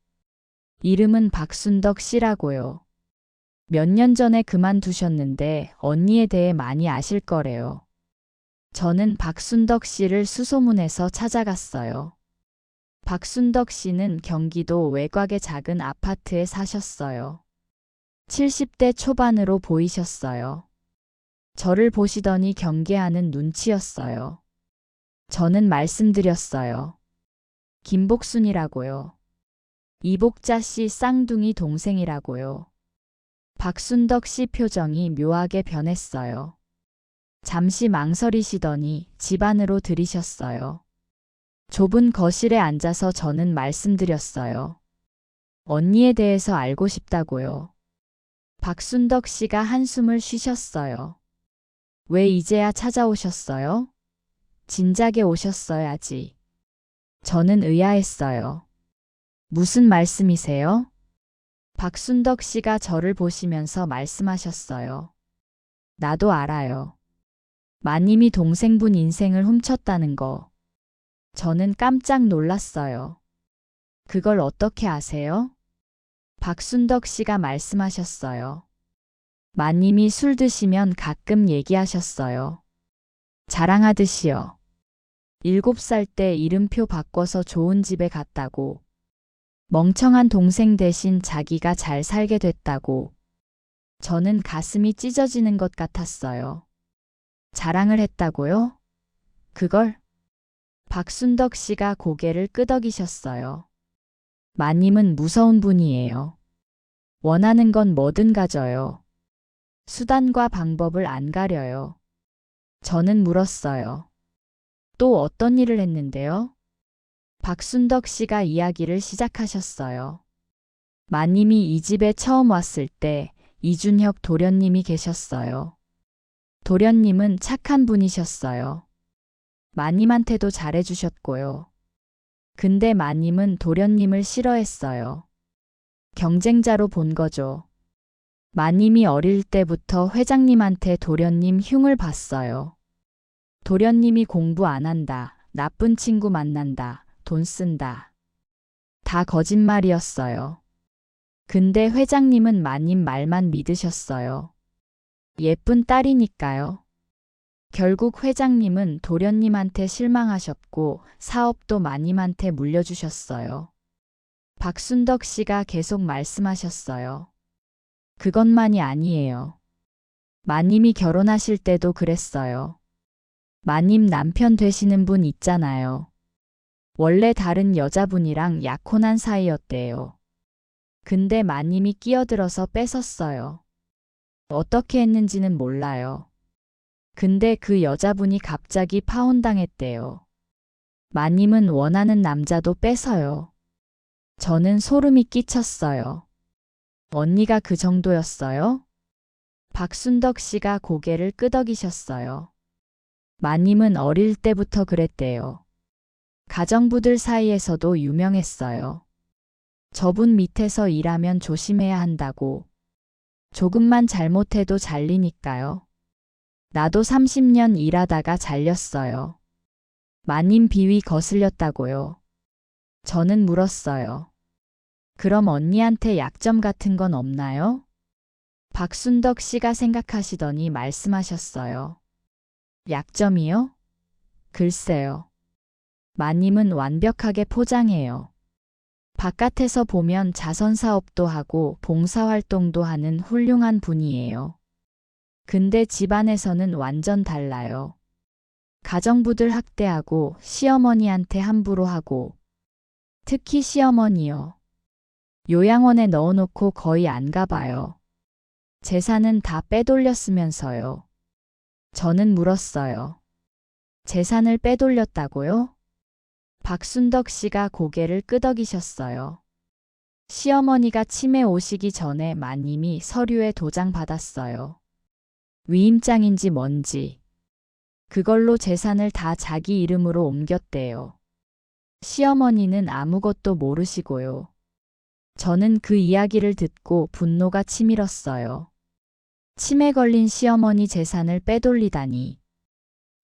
이름은 박순덕 씨라고요. 몇 년 전에 그만두셨는데 언니에 대해 많이 아실 거래요. 저는 박순덕 씨를 수소문해서 찾아갔어요. 박순덕 씨는 경기도 외곽의 작은 아파트에 사셨어요. 70대 초반으로 보이셨어요. 저를 보시더니 경계하는 눈치였어요. 저는 말씀드렸어요. 김복순이라고요. 이복자 씨 쌍둥이 동생이라고요. 박순덕 씨 표정이 묘하게 변했어요. 잠시 망설이시더니 집 안으로 들이셨어요. 좁은 거실에 앉아서 저는 말씀드렸어요. 언니에 대해서 알고 싶다고요. 박순덕 씨가 한숨을 쉬셨어요. 왜 이제야 찾아오셨어요? 진작에 오셨어야지. 저는 의아했어요. 무슨 말씀이세요? 박순덕 씨가 저를 보시면서 말씀하셨어요. 나도 알아요. 마님이 동생분 인생을 훔쳤다는 거. 저는 깜짝 놀랐어요. 그걸 어떻게 아세요? 박순덕 씨가 말씀하셨어요. 마님이 술 드시면 가끔 얘기하셨어요. 자랑하듯이요. 7살 때 이름표 바꿔서 좋은 집에 갔다고. 멍청한 동생 대신 자기가 잘 살게 됐다고. 저는 가슴이 찢어지는 것 같았어요. 자랑을 했다고요? 그걸? 박순덕 씨가 고개를 끄덕이셨어요. 마님은 무서운 분이에요. 원하는 건 뭐든 가져요. 수단과 방법을 안 가려요. 저는 물었어요. 또 어떤 일을 했는데요? 박순덕 씨가 이야기를 시작하셨어요. 마님이 이 집에 처음 왔을 때 이준혁 도련님이 계셨어요. 도련님은 착한 분이셨어요. 마님한테도 잘해주셨고요. 근데 마님은 도련님을 싫어했어요. 경쟁자로 본 거죠. 마님이 어릴 때부터 회장님한테 도련님 흉을 봤어요. 도련님이 공부 안 한다, 나쁜 친구 만난다, 돈 쓴다. 다 거짓말이었어요. 근데 회장님은 마님 말만 믿으셨어요. 예쁜 딸이니까요. 결국 회장님은 도련님한테 실망하셨고 사업도 마님한테 물려주셨어요. 박순덕 씨가 계속 말씀하셨어요. 그것만이 아니에요. 마님이 결혼하실 때도 그랬어요. 마님 남편 되시는 분 있잖아요. 원래 다른 여자분이랑 약혼한 사이였대요. 근데 마님이 끼어들어서 뺏었어요. 어떻게 했는지는 몰라요. 근데 그 여자분이 갑자기 파혼당했대요. 마님은 원하는 남자도 뺏어요. 저는 소름이 끼쳤어요. 언니가 그 정도였어요? 박순덕 씨가 고개를 끄덕이셨어요. 마님은 어릴 때부터 그랬대요. 가정부들 사이에서도 유명했어요. 저분 밑에서 일하면 조심해야 한다고. 조금만 잘못해도 잘리니까요. 나도 30년 일하다가 잘렸어요. 마님 비위 거슬렸다고요. 저는 물었어요. 그럼 언니한테 약점 같은 건 없나요? 박순덕 씨가 생각하시더니 말씀하셨어요. 약점이요? 글쎄요. 마님은 완벽하게 포장해요. 바깥에서 보면 자선사업도 하고 봉사활동도 하는 훌륭한 분이에요. 근데 집안에서는 완전 달라요. 가정부들 학대하고 시어머니한테 함부로 하고 특히 시어머니요. 요양원에 넣어놓고 거의 안 가봐요. 재산은 다 빼돌렸으면서요. 저는 물었어요. 재산을 빼돌렸다고요? 박순덕 씨가 고개를 끄덕이셨어요. 시어머니가 치매 오시기 전에 마님이 서류에 도장 받았어요. 위임장인지 뭔지. 그걸로 재산을 다 자기 이름으로 옮겼대요. 시어머니는 아무것도 모르시고요. 저는 그 이야기를 듣고 분노가 치밀었어요. 치매 걸린 시어머니 재산을 빼돌리다니.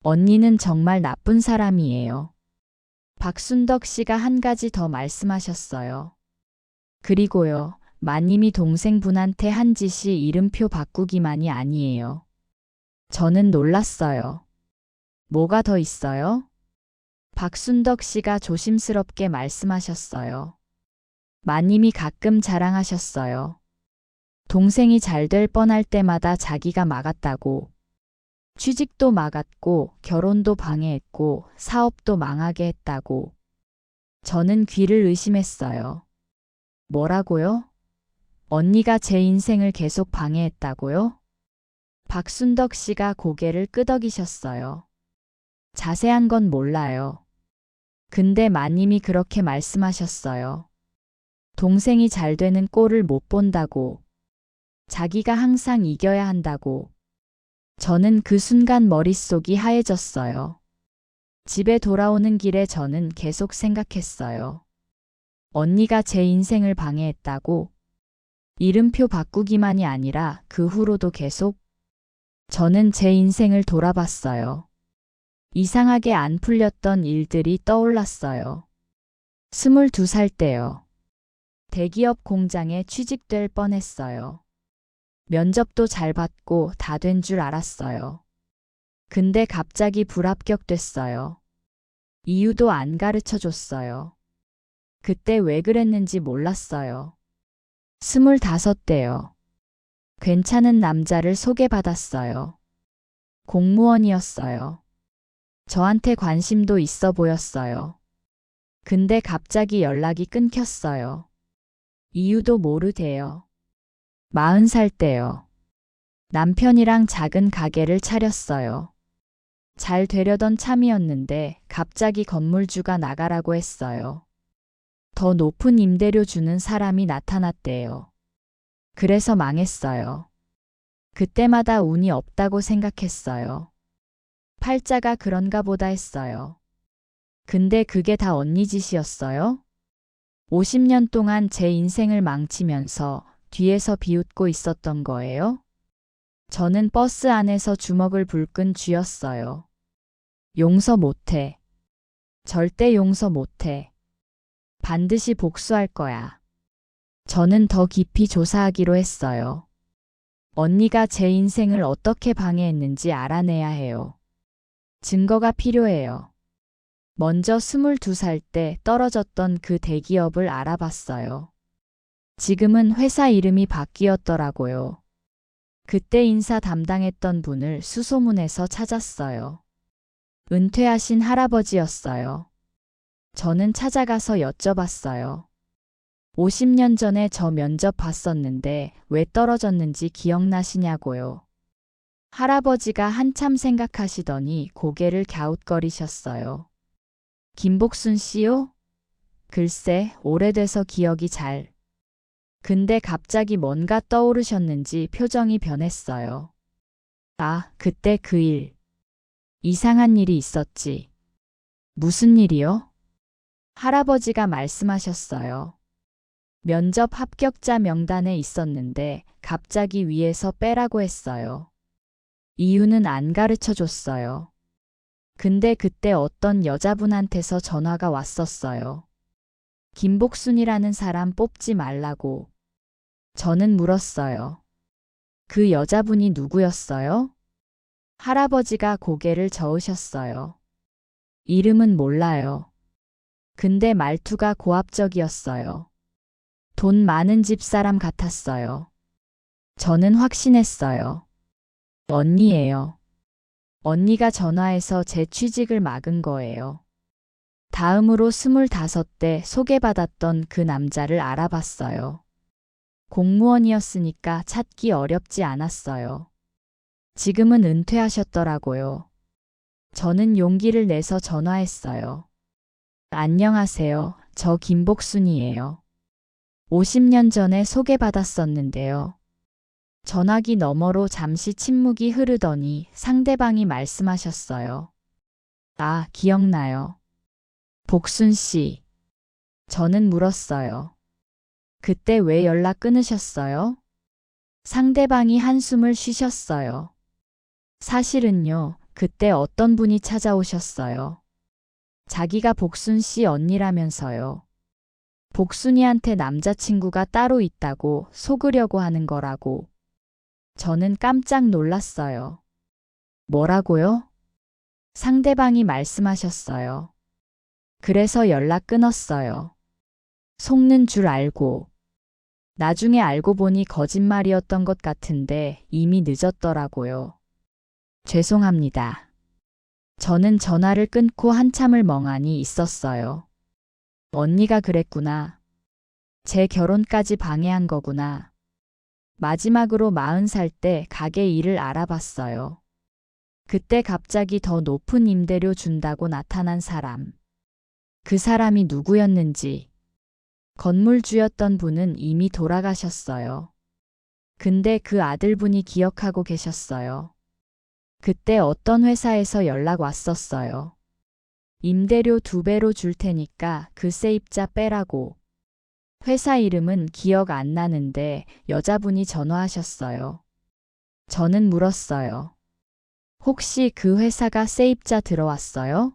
언니는 정말 나쁜 사람이에요. 박순덕 씨가 한 가지 더 말씀하셨어요. 그리고요, 마님이 동생분한테 한 짓이 이름표 바꾸기만이 아니에요. 저는 놀랐어요. 뭐가 더 있어요? 박순덕 씨가 조심스럽게 말씀하셨어요. 마님이 가끔 자랑하셨어요. 동생이 잘 될 뻔할 때마다 자기가 막았다고. 취직도 막았고 결혼도 방해했고 사업도 망하게 했다고. 저는 귀를 의심했어요. 뭐라고요? 언니가 제 인생을 계속 방해했다고요? 박순덕 씨가 고개를 끄덕이셨어요. 자세한 건 몰라요. 근데 마님이 그렇게 말씀하셨어요. 동생이 잘 되는 꼴을 못 본다고. 자기가 항상 이겨야 한다고. 저는 그 순간 머릿속이 하얘졌어요. 집에 돌아오는 길에 저는 계속 생각했어요. 언니가 제 인생을 방해했다고. 이름표 바꾸기만이 아니라 그 후로도 계속. 저는 제 인생을 돌아봤어요. 이상하게 안 풀렸던 일들이 떠올랐어요. 22살 때요. 대기업 공장에 취직될 뻔했어요. 면접도 잘 받고 다 된 줄 알았어요. 근데 갑자기 불합격됐어요. 이유도 안 가르쳐 줬어요. 그때 왜 그랬는지 몰랐어요. 25대요. 괜찮은 남자를 소개받았어요. 공무원이었어요. 저한테 관심도 있어 보였어요. 근데 갑자기 연락이 끊겼어요. 이유도 모르대요. 40살 때요. 남편이랑 작은 가게를 차렸어요. 잘 되려던 참이었는데 갑자기 건물주가 나가라고 했어요. 더 높은 임대료 주는 사람이 나타났대요. 그래서 망했어요. 그때마다 운이 없다고 생각했어요. 팔자가 그런가 보다 했어요. 근데 그게 다 언니 짓이었어요? 50년 동안 제 인생을 망치면서 뒤에서 비웃고 있었던 거예요? 저는 버스 안에서 주먹을 불끈 쥐었어요. 용서 못해. 절대 용서 못해. 반드시 복수할 거야. 저는 더 깊이 조사하기로 했어요. 언니가 제 인생을 어떻게 방해했는지 알아내야 해요. 증거가 필요해요. 먼저 22살 때 떨어졌던 그 대기업을 알아봤어요. 지금은 회사 이름이 바뀌었더라고요. 그때 인사 담당했던 분을 수소문해서 찾았어요. 은퇴하신 할아버지였어요. 저는 찾아가서 여쭤봤어요. 50년 전에 저 면접 봤었는데 왜 떨어졌는지 기억나시냐고요. 할아버지가 한참 생각하시더니 고개를 갸웃거리셨어요. 김복순 씨요? 글쎄, 오래돼서 기억이 잘. 근데 갑자기 뭔가 떠오르셨는지 표정이 변했어요. 아, 그때 그 일. 이상한 일이 있었지. 무슨 일이요? 할아버지가 말씀하셨어요. 면접 합격자 명단에 있었는데 갑자기 위에서 빼라고 했어요. 이유는 안 가르쳐 줬어요. 근데 그때 어떤 여자분한테서 전화가 왔었어요. 김복순이라는 사람 뽑지 말라고. 저는 물었어요. 그 여자분이 누구였어요? 할아버지가 고개를 저으셨어요. 이름은 몰라요. 근데 말투가 고압적이었어요. 돈 많은 집 사람 같았어요. 저는 확신했어요. 언니예요. 언니가 전화해서 제 취직을 막은 거예요. 다음으로 25대 소개받았던 그 남자를 알아봤어요. 공무원이었으니까 찾기 어렵지 않았어요. 지금은 은퇴하셨더라고요. 저는 용기를 내서 전화했어요. 안녕하세요. 저 김복순이에요. 50년 전에 소개받았었는데요. 전화기 너머로 잠시 침묵이 흐르더니 상대방이 말씀하셨어요. 아, 기억나요. 복순 씨. 저는 물었어요. 그때 왜 연락 끊으셨어요? 상대방이 한숨을 쉬셨어요. 사실은요, 그때 어떤 분이 찾아오셨어요. 자기가 복순 씨 언니라면서요. 복순이한테 남자친구가 따로 있다고 속으려고 하는 거라고. 저는 깜짝 놀랐어요. 뭐라고요? 상대방이 말씀하셨어요. 그래서 연락 끊었어요. 속는 줄 알고. 나중에 알고 보니 거짓말이었던 것 같은데 이미 늦었더라고요. 죄송합니다. 저는 전화를 끊고 한참을 멍하니 있었어요. 언니가 그랬구나. 제 결혼까지 방해한 거구나. 마지막으로 40살 때 가게 일을 알아봤어요. 그때 갑자기 더 높은 임대료 준다고 나타난 사람. 그 사람이 누구였는지. 건물주였던 분은 이미 돌아가셨어요. 근데 그 아들분이 기억하고 계셨어요. 그때 어떤 회사에서 연락 왔었어요. 임대료 2배로 줄 테니까 그 세입자 빼라고. 회사 이름은 기억 안 나는데 여자분이 전화하셨어요. 저는 물었어요. 혹시 그 회사가 세입자 들어왔어요?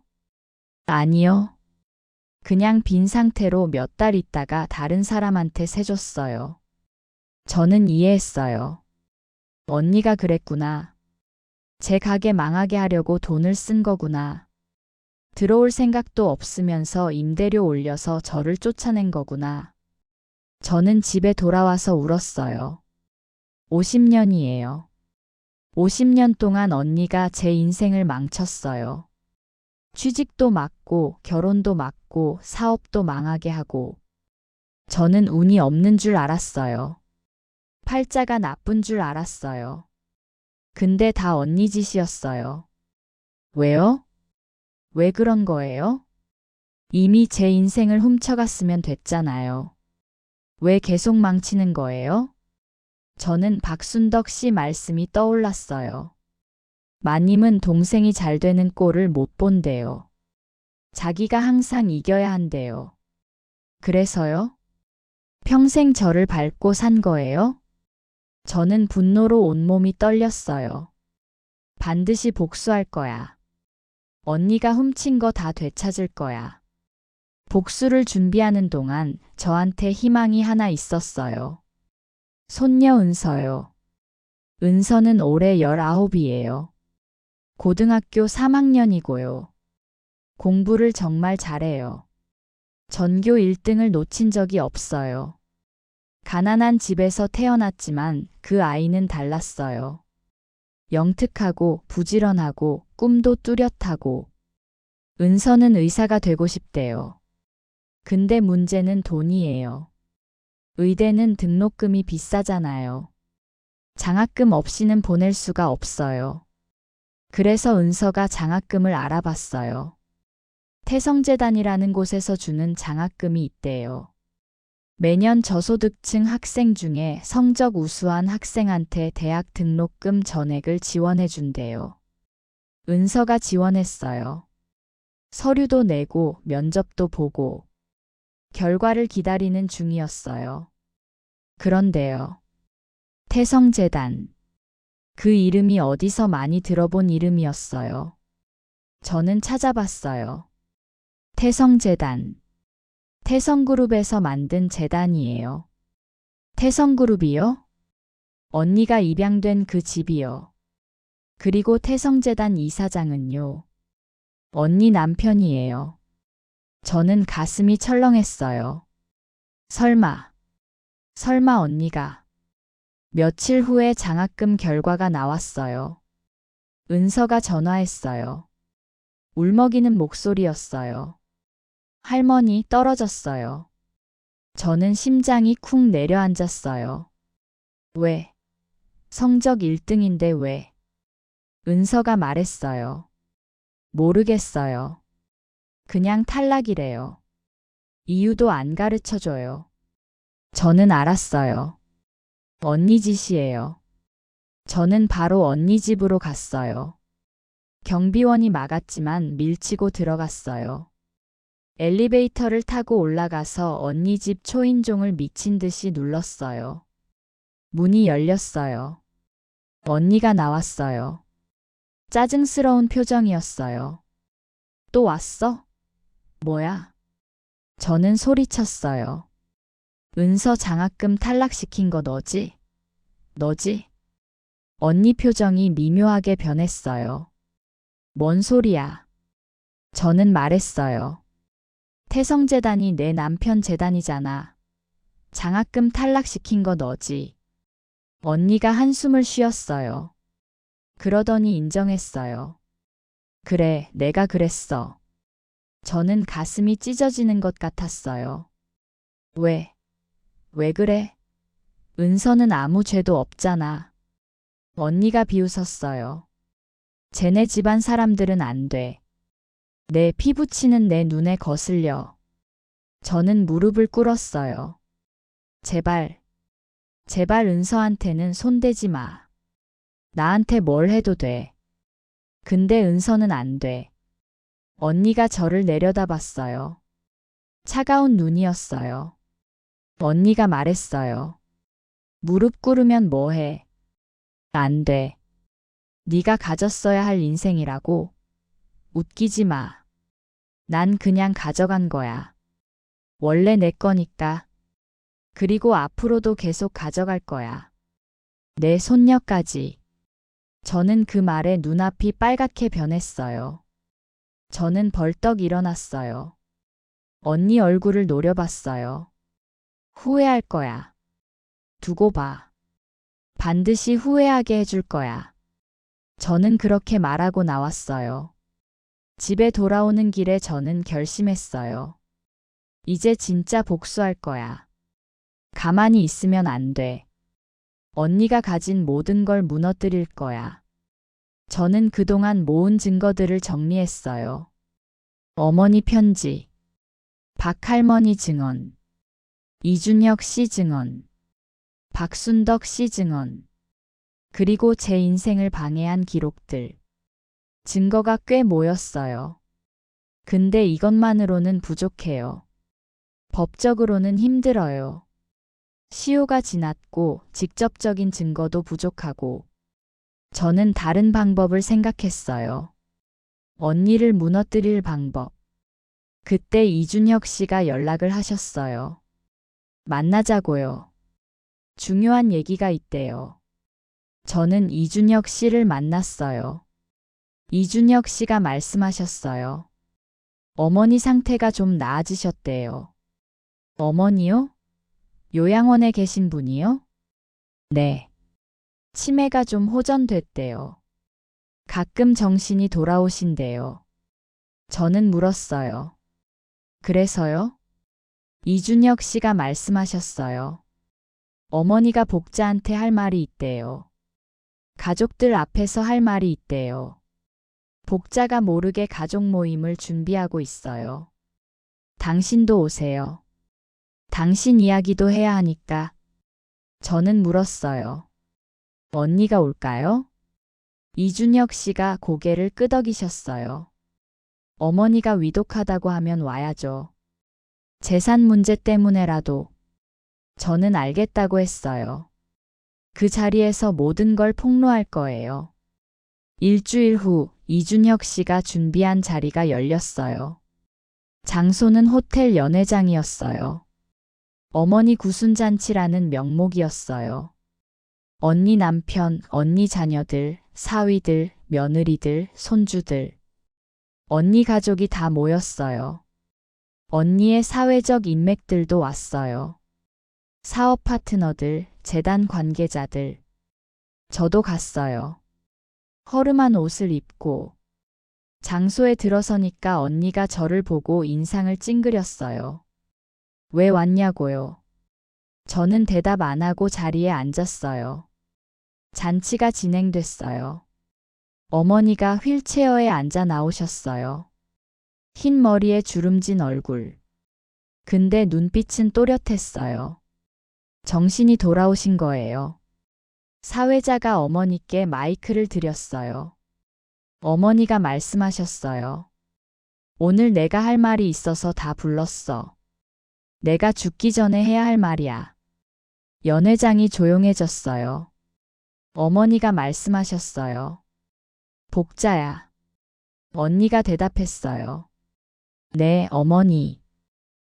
아니요. 그냥 빈 상태로 몇 달 있다가 다른 사람한테 세줬어요. 저는 이해했어요. 언니가 그랬구나. 제 가게 망하게 하려고 돈을 쓴 거구나. 들어올 생각도 없으면서 임대료 올려서 저를 쫓아낸 거구나. 저는 집에 돌아와서 울었어요. 50년이에요. 50년 동안 언니가 제 인생을 망쳤어요. 취직도 막고 결혼도 막고 사업도 망하게 하고. 저는 운이 없는 줄 알았어요. 팔자가 나쁜 줄 알았어요. 근데 다 언니 짓이었어요. 왜요? 왜 그런 거예요? 이미 제 인생을 훔쳐갔으면 됐잖아요. 왜 계속 망치는 거예요? 저는 박순덕 씨 말씀이 떠올랐어요. 마님은 동생이 잘 되는 꼴을 못 본대요. 자기가 항상 이겨야 한대요. 그래서요? 평생 저를 밟고 산 거예요? 저는 분노로 온몸이 떨렸어요. 반드시 복수할 거야. 언니가 훔친 거 다 되찾을 거야. 복수를 준비하는 동안 저한테 희망이 하나 있었어요. 손녀 은서요. 은서는 올해 19이에요. 고등학교 3학년이고요. 공부를 정말 잘해요. 전교 1등을 놓친 적이 없어요. 가난한 집에서 태어났지만 그 아이는 달랐어요. 영특하고 부지런하고 꿈도 뚜렷하고. 은서는 의사가 되고 싶대요. 근데 문제는 돈이에요. 의대는 등록금이 비싸잖아요. 장학금 없이는 보낼 수가 없어요. 그래서 은서가 장학금을 알아봤어요. 태성재단이라는 곳에서 주는 장학금이 있대요. 매년 저소득층 학생 중에 성적 우수한 학생한테 대학 등록금 전액을 지원해 준대요. 은서가 지원했어요. 서류도 내고 면접도 보고 결과를 기다리는 중이었어요. 그런데요. 태성재단. 그 이름이 어디서 많이 들어본 이름이었어요. 저는 찾아봤어요. 태성재단. 태성그룹에서 만든 재단이에요. 태성그룹이요? 언니가 입양된 그 집이요. 그리고 태성재단 이사장은요. 언니 남편이에요. 저는 가슴이 철렁했어요. 설마 언니가. 며칠 후에 장학금 결과가 나왔어요. 은서가 전화했어요. 울먹이는 목소리였어요. 할머니 떨어졌어요. 저는 심장이 쿵 내려앉았어요. 왜? 성적 1등인데 왜? 은서가 말했어요. 모르겠어요. 그냥 탈락이래요. 이유도 안 가르쳐줘요. 저는 알았어요. 언니 짓이에요. 저는 바로 언니 집으로 갔어요. 경비원이 막았지만 밀치고 들어갔어요. 엘리베이터를 타고 올라가서 언니 집 초인종을 미친 듯이 눌렀어요. 문이 열렸어요. 언니가 나왔어요. 짜증스러운 표정이었어요. 또 왔어? 뭐야? 저는 소리쳤어요. 은서 장학금 탈락시킨 거 너지? 너지? 언니 표정이 미묘하게 변했어요. 뭔 소리야? 저는 말했어요. 태성재단이 내 남편 재단이잖아. 장학금 탈락시킨 거 너지. 언니가 한숨을 쉬었어요. 그러더니 인정했어요. 그래, 내가 그랬어. 저는 가슴이 찢어지는 것 같았어요. 왜? 왜 그래? 은서는 아무 죄도 없잖아. 언니가 비웃었어요. 쟤네 집안 사람들은 안 돼. 내 피부치는 내 눈에 거슬려. 저는 무릎을 꿇었어요. 제발, 제발 은서한테는 손대지 마. 나한테 뭘 해도 돼. 근데 은서는 안 돼. 언니가 저를 내려다봤어요. 차가운 눈이었어요. 언니가 말했어요. 무릎 꿇으면 뭐해? 안 돼. 네가 가졌어야 할 인생이라고. 웃기지 마. 난 그냥 가져간 거야. 원래 내 거니까. 그리고 앞으로도 계속 가져갈 거야. 내 손녀까지. 저는 그 말에 눈앞이 빨갛게 변했어요. 저는 벌떡 일어났어요. 언니 얼굴을 노려봤어요. 후회할 거야. 두고 봐. 반드시 후회하게 해줄 거야. 저는 그렇게 말하고 나왔어요. 집에 돌아오는 길에 저는 결심했어요. 이제 진짜 복수할 거야. 가만히 있으면 안 돼. 언니가 가진 모든 걸 무너뜨릴 거야. 저는 그동안 모은 증거들을 정리했어요. 어머니 편지, 박할머니 증언, 이준혁 씨 증언, 박순덕 씨 증언, 그리고 제 인생을 방해한 기록들. 증거가 꽤 모였어요. 근데 이것만으로는 부족해요. 법적으로는 힘들어요. 시효가 지났고 직접적인 증거도 부족하고 저는 다른 방법을 생각했어요. 언니를 무너뜨릴 방법. 그때 이준혁 씨가 연락을 하셨어요. 만나자고요. 중요한 얘기가 있대요. 저는 이준혁 씨를 만났어요. 이준혁 씨가 말씀하셨어요. 어머니 상태가 좀 나아지셨대요. 어머니요? 요양원에 계신 분이요? 네. 치매가 좀 호전됐대요. 가끔 정신이 돌아오신대요. 저는 물었어요. 그래서요? 이준혁 씨가 말씀하셨어요. 어머니가 복자한테 할 말이 있대요. 가족들 앞에서 할 말이 있대요. 복자가 모르게 가족 모임을 준비하고 있어요. 당신도 오세요. 당신 이야기도 해야 하니까. 저는 물었어요. 언니가 올까요? 이준혁 씨가 고개를 끄덕이셨어요. 어머니가 위독하다고 하면 와야죠. 재산 문제 때문에라도. 저는 알겠다고 했어요. 그 자리에서 모든 걸 폭로할 거예요. 일주일 후 이준혁 씨가 준비한 자리가 열렸어요. 장소는 호텔 연회장이었어요. 어머니 구순잔치라는 명목이었어요. 언니 남편, 언니 자녀들, 사위들, 며느리들, 손주들. 언니 가족이 다 모였어요. 언니의 사회적 인맥들도 왔어요. 사업 파트너들, 재단 관계자들. 저도 갔어요. 허름한 옷을 입고 장소에 들어서니까 언니가 저를 보고 인상을 찡그렸어요. 왜 왔냐고요? 저는 대답 안 하고 자리에 앉았어요. 잔치가 진행됐어요. 어머니가 휠체어에 앉아 나오셨어요. 흰 머리에 주름진 얼굴. 근데 눈빛은 또렷했어요. 정신이 돌아오신 거예요. 사회자가 어머니께 마이크를 드렸어요. 어머니가 말씀하셨어요. 오늘 내가 할 말이 있어서 다 불렀어. 내가 죽기 전에 해야 할 말이야. 연회장이 조용해졌어요. 어머니가 말씀하셨어요. 복자야. 언니가 대답했어요. 네, 어머니.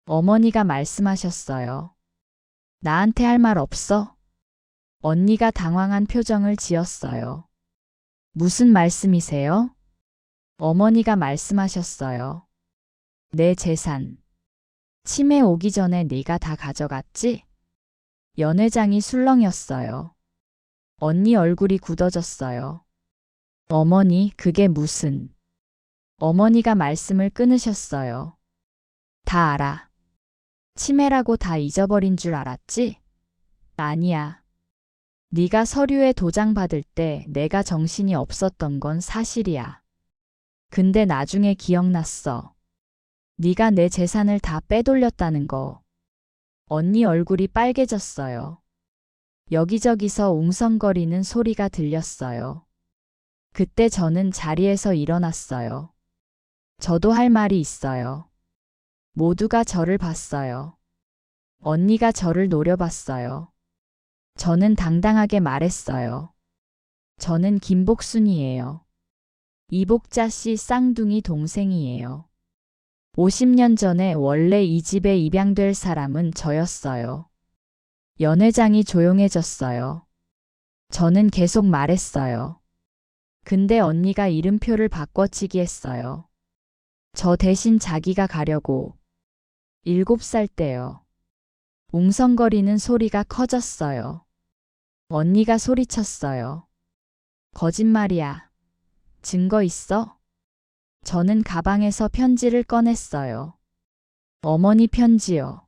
어머니가 말씀하셨어요. 나한테 할 말 없어? 언니가 당황한 표정을 지었어요. 무슨 말씀이세요? 어머니가 말씀하셨어요. 내 재산. 치매 오기 전에 네가 다 가져갔지? 연회장이 술렁였어요. 언니 얼굴이 굳어졌어요. 어머니, 그게 무슨... 어머니가 말씀을 끊으셨어요. 다 알아. 치매라고 다 잊어버린 줄 알았지? 아니야. 네가 서류에 도장 받을 때 내가 정신이 없었던 건 사실이야. 근데 나중에 기억났어. 네가 내 재산을 다 빼돌렸다는 거. 언니 얼굴이 빨개졌어요. 여기저기서 웅성거리는 소리가 들렸어요. 그때 저는 자리에서 일어났어요. 저도 할 말이 있어요. 모두가 저를 봤어요. 언니가 저를 노려봤어요. 저는 당당하게 말했어요. 저는 김복순이에요. 이복자 씨 쌍둥이 동생이에요. 50년 전에 원래 이 집에 입양될 사람은 저였어요. 연회장이 조용해졌어요. 저는 계속 말했어요. 근데 언니가 이름표를 바꿔치기 했어요. 저 대신 자기가 가려고. 7살 때요. 웅성거리는 소리가 커졌어요. 언니가 소리쳤어요. 거짓말이야. 증거 있어? 저는 가방에서 편지를 꺼냈어요. 어머니 편지요.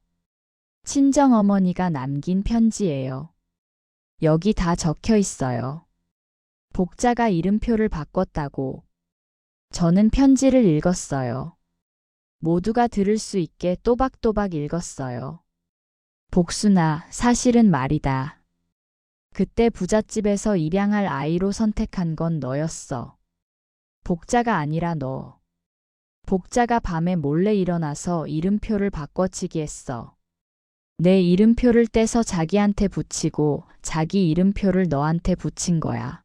친정어머니가 남긴 편지예요. 여기 다 적혀 있어요. 복자가 이름표를 바꿨다고. 저는 편지를 읽었어요. 모두가 들을 수 있게 또박또박 읽었어요. 복순아, 사실은 말이다. 그때 부잣집에서 입양할 아이로 선택한 건 너였어. 복자가 아니라 너. 복자가 밤에 몰래 일어나서 이름표를 바꿔치기 했어. 내 이름표를 떼서 자기한테 붙이고 자기 이름표를 너한테 붙인 거야.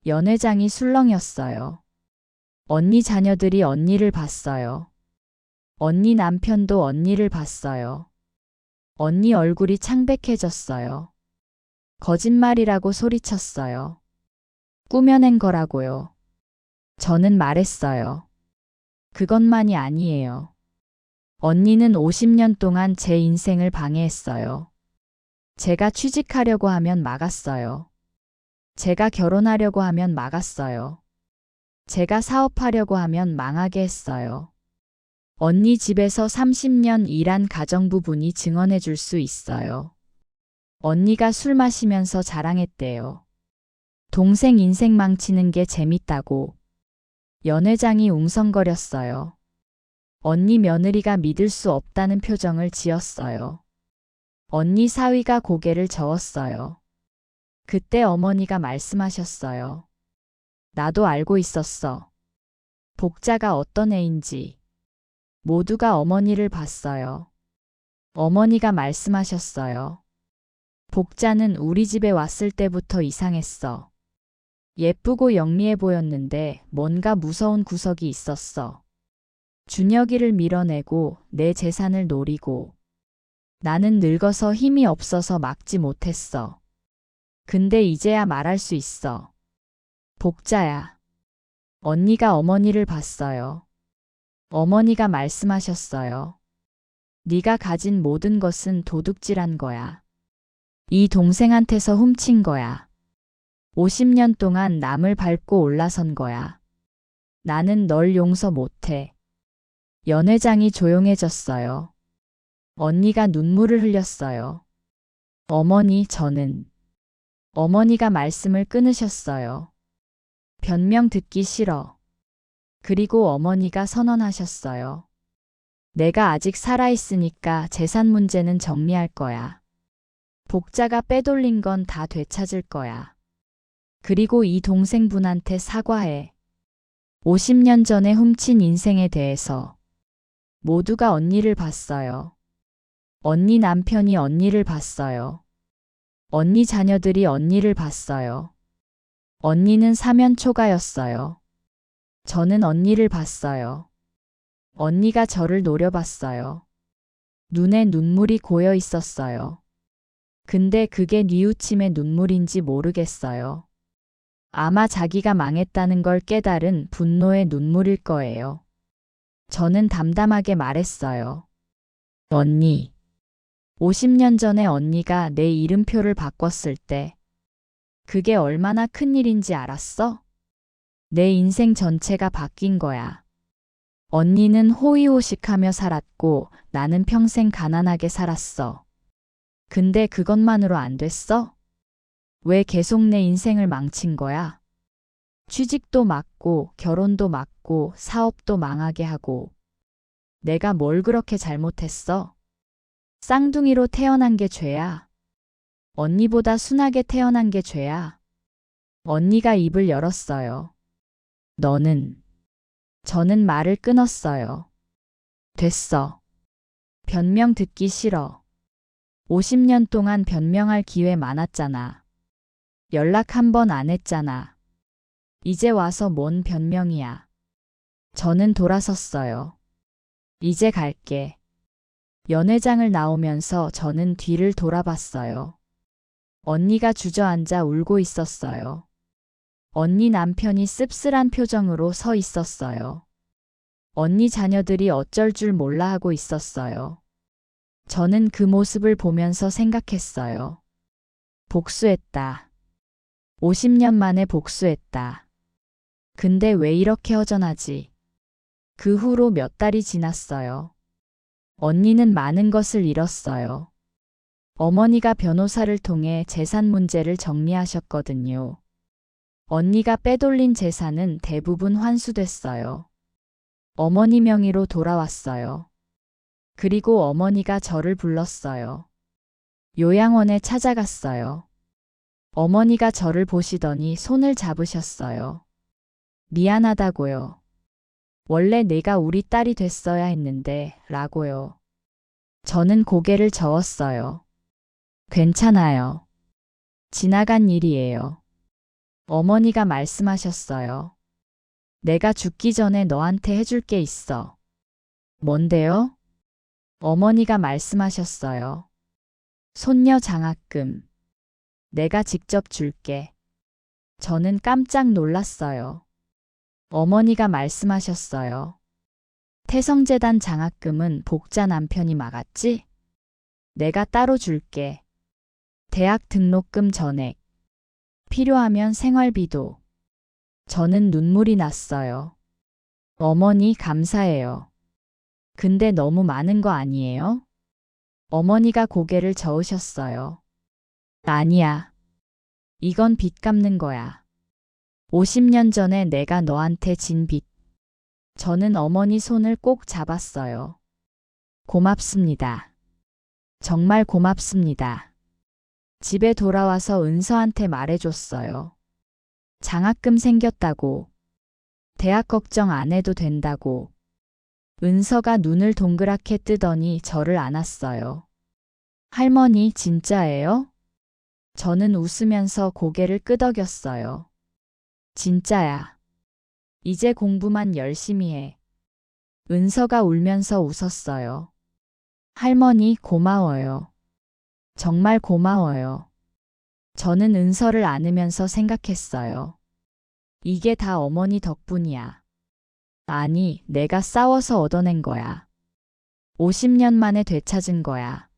연회장이 술렁였어요. 언니 자녀들이 언니를 봤어요. 언니 남편도 언니를 봤어요. 언니 얼굴이 창백해졌어요. 거짓말이라고 소리쳤어요. 꾸며낸 거라고요. 저는 말했어요. 그것만이 아니에요. 언니는 50년 동안 제 인생을 방해했어요. 제가 취직하려고 하면 막았어요. 제가 결혼하려고 하면 막았어요. 제가 사업하려고 하면 망하게 했어요. 언니 집에서 30년 일한 가정부분이 증언해 줄 수 있어요. 언니가 술 마시면서 자랑했대요. 동생 인생 망치는 게 재밌다고. 연회장이 웅성거렸어요. 언니 며느리가 믿을 수 없다는 표정을 지었어요. 언니 사위가 고개를 저었어요. 그때 어머니가 말씀하셨어요. 나도 알고 있었어. 복자가 어떤 애인지. 모두가 어머니를 봤어요. 어머니가 말씀하셨어요. 복자는 우리 집에 왔을 때부터 이상했어. 예쁘고 영리해 보였는데 뭔가 무서운 구석이 있었어. 준혁이를 밀어내고 내 재산을 노리고. 나는 늙어서 힘이 없어서 막지 못했어. 근데 이제야 말할 수 있어. 복자야. 언니가 어머니를 봤어요. 어머니가 말씀하셨어요. 네가 가진 모든 것은 도둑질한 거야. 이 동생한테서 훔친 거야. 50년 동안 남을 밟고 올라선 거야. 나는 널 용서 못해. 연회장이 조용해졌어요. 언니가 눈물을 흘렸어요. 어머니, 저는. 어머니가 말씀을 끊으셨어요. 변명 듣기 싫어. 그리고 어머니가 선언하셨어요. 내가 아직 살아있으니까 재산 문제는 정리할 거야. 복자가 빼돌린 건 다 되찾을 거야. 그리고 이 동생분한테 사과해. 50년 전에 훔친 인생에 대해서. 모두가 언니를 봤어요. 언니 남편이 언니를 봤어요. 언니 자녀들이 언니를 봤어요. 언니는 사면초가였어요. 저는 언니를 봤어요. 언니가 저를 노려봤어요. 눈에 눈물이 고여 있었어요. 근데 그게 뉘우침의 눈물인지 모르겠어요. 아마 자기가 망했다는 걸 깨달은 분노의 눈물일 거예요. 저는 담담하게 말했어요. 언니, 50년 전에 언니가 내 이름표를 바꿨을 때 그게 얼마나 큰 일인지 알았어? 내 인생 전체가 바뀐 거야. 언니는 호의호식하며 살았고 나는 평생 가난하게 살았어. 근데 그것만으로 안 됐어? 왜 계속 내 인생을 망친 거야? 취직도 막고 결혼도 막고 사업도 망하게 하고 내가 뭘 그렇게 잘못했어? 쌍둥이로 태어난 게 죄야. 언니보다 순하게 태어난 게 죄야. 언니가 입을 열었어요. 너는. 저는 말을 끊었어요. 됐어. 변명 듣기 싫어. 50년 동안 변명할 기회 많았잖아. 연락 한 번 안 했잖아. 이제 와서 뭔 변명이야. 저는 돌아섰어요. 이제 갈게. 연회장을 나오면서 저는 뒤를 돌아봤어요. 언니가 주저앉아 울고 있었어요. 언니 남편이 씁쓸한 표정으로 서 있었어요. 언니 자녀들이 어쩔 줄 몰라 하고 있었어요. 저는 그 모습을 보면서 생각했어요. 복수했다. 50년 만에 복수했다. 근데 왜 이렇게 허전하지? 그 후로 몇 달이 지났어요. 언니는 많은 것을 잃었어요. 어머니가 변호사를 통해 재산 문제를 정리하셨거든요. 언니가 빼돌린 재산은 대부분 환수됐어요. 어머니 명의로 돌아왔어요. 그리고 어머니가 저를 불렀어요. 요양원에 찾아갔어요. 어머니가 저를 보시더니 손을 잡으셨어요. 미안하다고요. 원래 내가 우리 딸이 됐어야 했는데 라고요. 저는 고개를 저었어요. 괜찮아요. 지나간 일이에요. 어머니가 말씀하셨어요. 내가 죽기 전에 너한테 해줄 게 있어. 뭔데요? 어머니가 말씀하셨어요. 손녀 장학금. 내가 직접 줄게. 저는 깜짝 놀랐어요. 어머니가 말씀하셨어요. 태성재단 장학금은 복자 남편이 막았지? 내가 따로 줄게. 대학 등록금 전액. 필요하면 생활비도. 저는 눈물이 났어요. 어머니 감사해요. 근데 너무 많은 거 아니에요? 어머니가 고개를 저으셨어요. 아니야. 이건 빚 갚는 거야. 50년 전에 내가 너한테 진 빚. 저는 어머니 손을 꼭 잡았어요. 고맙습니다. 정말 고맙습니다. 집에 돌아와서 은서한테 말해줬어요. 장학금 생겼다고. 대학 걱정 안 해도 된다고. 은서가 눈을 동그랗게 뜨더니 저를 안았어요. 할머니 진짜예요? 저는 웃으면서 고개를 끄덕였어요. 진짜야. 이제 공부만 열심히 해. 은서가 울면서 웃었어요. 할머니 고마워요. 정말 고마워요. 저는 은서를 안으면서 생각했어요. 이게 다 어머니 덕분이야. 아니, 내가 싸워서 얻어낸 거야. 50년 만에 되찾은 거야.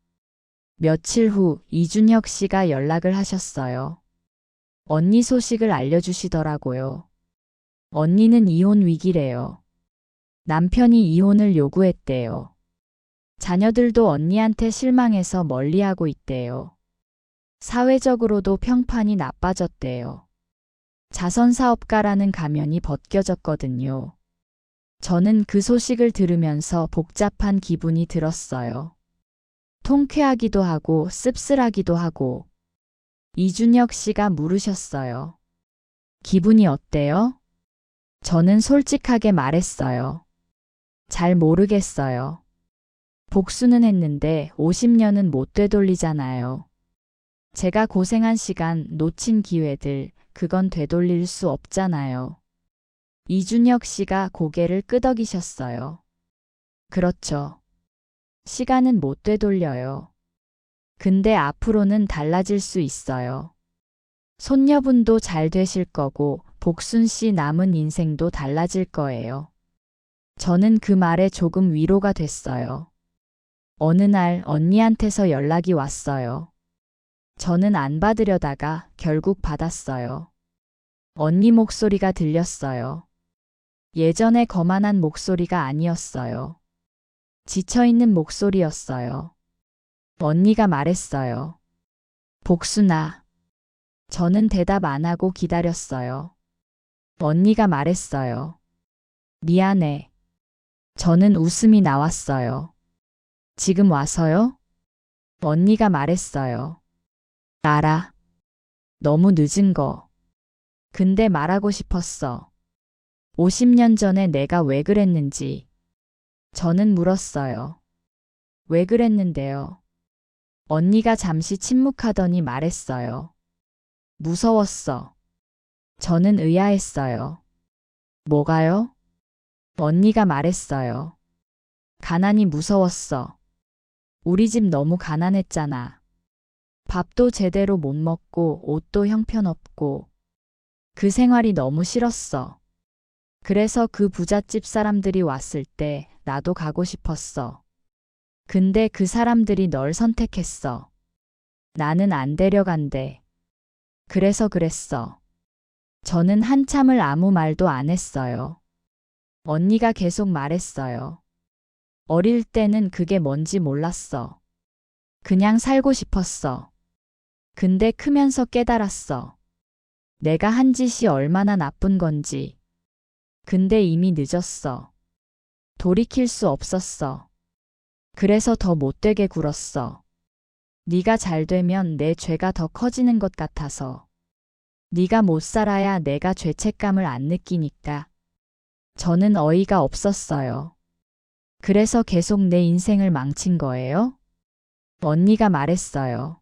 며칠 후 이준혁 씨가 연락을 하셨어요. 언니 소식을 알려주시더라고요. 언니는 이혼 위기래요. 남편이 이혼을 요구했대요. 자녀들도 언니한테 실망해서 멀리하고 있대요. 사회적으로도 평판이 나빠졌대요. 자선사업가라는 가면이 벗겨졌거든요. 저는 그 소식을 들으면서 복잡한 기분이 들었어요. 통쾌하기도 하고 씁쓸하기도 하고. 이준혁 씨가 물으셨어요. 기분이 어때요? 저는 솔직하게 말했어요. 잘 모르겠어요. 복수는 했는데 50년은 못 되돌리잖아요. 제가 고생한 시간, 놓친 기회들, 그건 되돌릴 수 없잖아요. 이준혁 씨가 고개를 끄덕이셨어요. 그렇죠. 시간은 못 되돌려요. 근데 앞으로는 달라질 수 있어요. 손녀분도 잘 되실 거고 복순 씨 남은 인생도 달라질 거예요. 저는 그 말에 조금 위로가 됐어요. 어느 날 언니한테서 연락이 왔어요. 저는 안 받으려다가 결국 받았어요. 언니 목소리가 들렸어요. 예전에 거만한 목소리가 아니었어요. 지쳐있는 목소리였어요. 언니가 말했어요. 복순아. 저는 대답 안 하고 기다렸어요. 언니가 말했어요. 미안해. 저는 웃음이 나왔어요. 지금 와서요? 언니가 말했어요. 알아. 너무 늦은 거. 근데 말하고 싶었어. 50년 전에 내가 왜 그랬는지. 저는 물었어요. 왜 그랬는데요? 언니가 잠시 침묵하더니 말했어요. 무서웠어. 저는 의아했어요. 뭐가요? 언니가 말했어요. 가난이 무서웠어. 우리 집 너무 가난했잖아. 밥도 제대로 못 먹고 옷도 형편없고 그 생활이 너무 싫었어. 그래서 그 부잣집 사람들이 왔을 때 나도 가고 싶었어. 근데 그 사람들이 널 선택했어. 나는 안 데려간대. 그래서 그랬어. 저는 한참을 아무 말도 안 했어요. 언니가 계속 말했어요. 어릴 때는 그게 뭔지 몰랐어. 그냥 살고 싶었어. 근데 크면서 깨달았어. 내가 한 짓이 얼마나 나쁜 건지. 근데 이미 늦었어. 돌이킬 수 없었어. 그래서 더 못되게 굴었어. 네가 잘 되면 내 죄가 더 커지는 것 같아서. 네가 못 살아야 내가 죄책감을 안 느끼니까. 저는 어이가 없었어요. 그래서 계속 내 인생을 망친 거예요? 언니가 말했어요.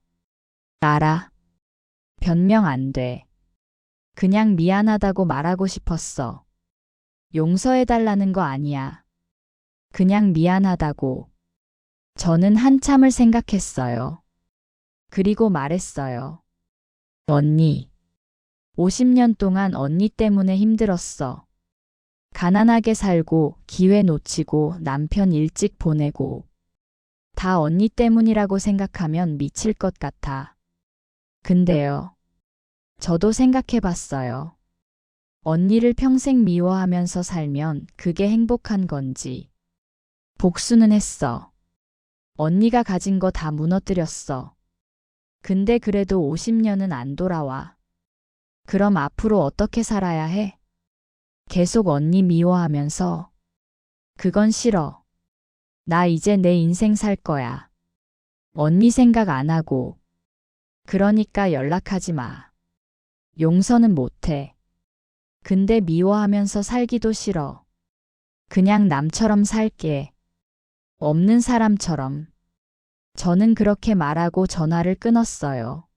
알아. 변명 안 돼. 그냥 미안하다고 말하고 싶었어. 용서해달라는 거 아니야. 그냥 미안하다고. 저는 한참을 생각했어요. 그리고 말했어요. 언니. 50년 동안 언니 때문에 힘들었어. 가난하게 살고 기회 놓치고 남편 일찍 보내고 다 언니 때문이라고 생각하면 미칠 것 같아. 근데요. 저도 생각해 봤어요. 언니를 평생 미워하면서 살면 그게 행복한 건지. 복수는 했어. 언니가 가진 거 다 무너뜨렸어. 근데 그래도 50년은 안 돌아와. 그럼 앞으로 어떻게 살아야 해? 계속 언니 미워하면서. 그건 싫어. 나 이제 내 인생 살 거야. 언니 생각 안 하고. 그러니까 연락하지 마. 용서는 못해. 근데 미워하면서 살기도 싫어. 그냥 남처럼 살게. 없는 사람처럼. 저는 그렇게 말하고 전화를 끊었어요.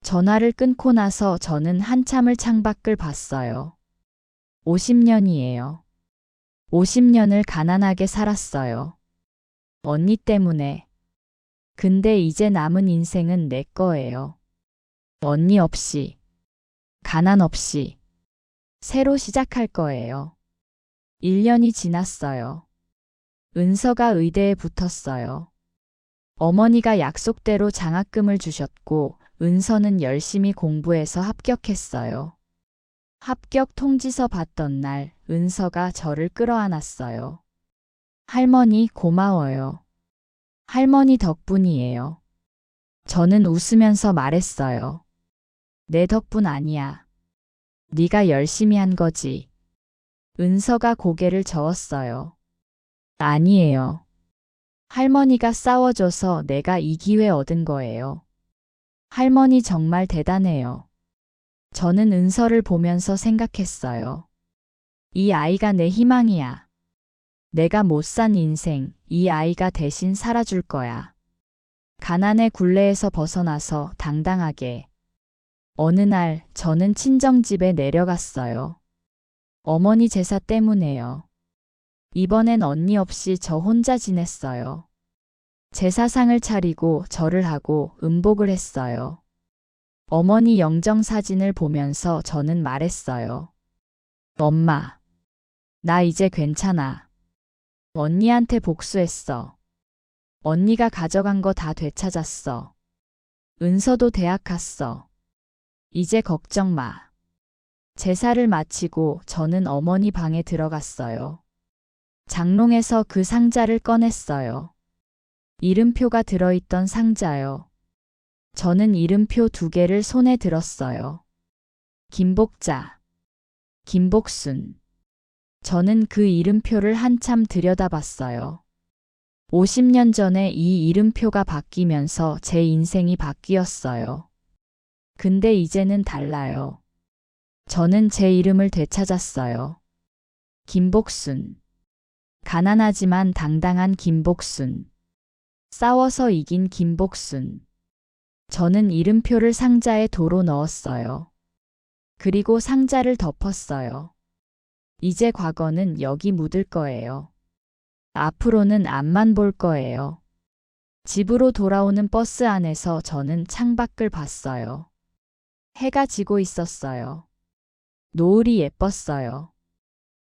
전화를 끊고 나서 저는 한참을 창밖을 봤어요. 50년이에요. 50년을 가난하게 살았어요. 언니 때문에. 근데 이제 남은 인생은 내 거예요. 언니 없이. 가난 없이. 새로 시작할 거예요. 1년이 지났어요. 은서가 의대에 붙었어요. 어머니가 약속대로 장학금을 주셨고 은서는 열심히 공부해서 합격했어요. 합격 통지서 받던 날 은서가 저를 끌어안았어요. 할머니 고마워요. 할머니 덕분이에요. 저는 웃으면서 말했어요. 내 덕분 아니야. 네가 열심히 한 거지. 은서가 고개를 저었어요. 아니에요. 할머니가 싸워줘서 내가 이 기회 얻은 거예요. 할머니 정말 대단해요. 저는 은서를 보면서 생각했어요. 이 아이가 내 희망이야. 내가 못 산 인생, 이 아이가 대신 살아줄 거야. 가난의 굴레에서 벗어나서 당당하게. 어느 날 저는 친정집에 내려갔어요. 어머니 제사 때문에요. 이번엔 언니 없이 저 혼자 지냈어요. 제사상을 차리고 절을 하고 음복을 했어요. 어머니 영정사진을 보면서 저는 말했어요. 엄마, 나 이제 괜찮아. 언니한테 복수했어. 언니가 가져간 거 다 되찾았어. 은서도 대학 갔어. 이제 걱정 마. 제사를 마치고 저는 어머니 방에 들어갔어요. 장롱에서 그 상자를 꺼냈어요. 이름표가 들어있던 상자요. 저는 이름표 2개를 손에 들었어요. 김복자, 김복순. 저는 그 이름표를 한참 들여다봤어요. 50년 전에 이 이름표가 바뀌면서 제 인생이 바뀌었어요. 근데 이제는 달라요. 저는 제 이름을 되찾았어요. 김복순. 가난하지만 당당한 김복순. 싸워서 이긴 김복순. 저는 이름표를 상자에 도로 넣었어요. 그리고 상자를 덮었어요. 이제 과거는 여기 묻을 거예요. 앞으로는 앞만 볼 거예요. 집으로 돌아오는 버스 안에서 저는 창밖을 봤어요. 해가 지고 있었어요. 노을이 예뻤어요.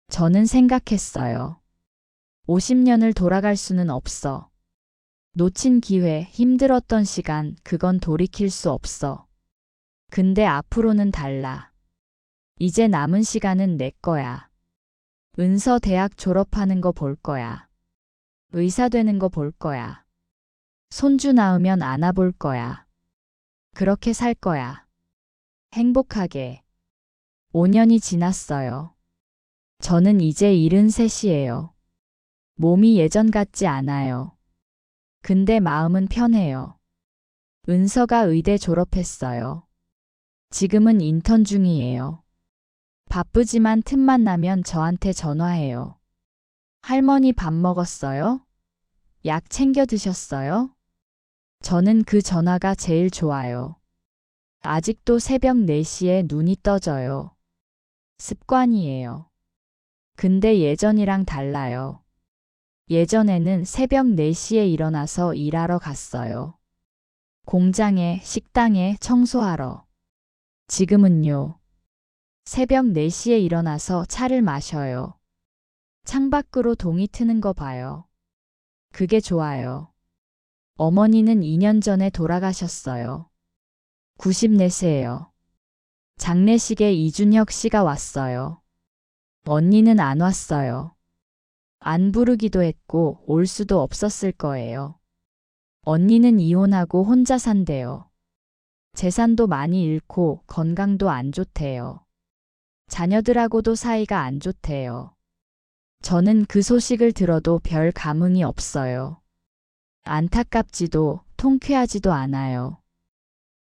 저는 생각했어요. 50년을 돌아갈 수는 없어. 놓친 기회, 힘들었던 시간, 그건 돌이킬 수 없어. 근데 앞으로는 달라. 이제 남은 시간은 내 거야. 은서 대학 졸업하는 거 볼 거야. 의사 되는 거 볼 거야. 손주 낳으면 안아볼 거야. 그렇게 살 거야. 행복하게. 5년이 지났어요. 저는 이제 73이에요. 몸이 예전 같지 않아요. 근데 마음은 편해요. 은서가 의대 졸업했어요. 지금은 인턴 중이에요. 바쁘지만 틈만 나면 저한테 전화해요. 할머니 밥 먹었어요? 약 챙겨 드셨어요? 저는 그 전화가 제일 좋아요. 아직도 새벽 4시에 눈이 떠져요. 습관이에요. 근데 예전이랑 달라요. 예전에는 새벽 4시에 일어나서 일하러 갔어요. 공장에, 식당에 청소하러. 지금은요. 새벽 4시에 일어나서 차를 마셔요. 창밖으로 동이 트는 거 봐요. 그게 좋아요. 어머니는 2년 전에 돌아가셨어요. 94세예요. 장례식에 이준혁 씨가 왔어요. 언니는 안 왔어요. 안 부르기도 했고 올 수도 없었을 거예요. 언니는 이혼하고 혼자 산대요. 재산도 많이 잃고 건강도 안 좋대요. 자녀들하고도 사이가 안 좋대요. 저는 그 소식을 들어도 별 감흥이 없어요. 안타깝지도 통쾌하지도 않아요.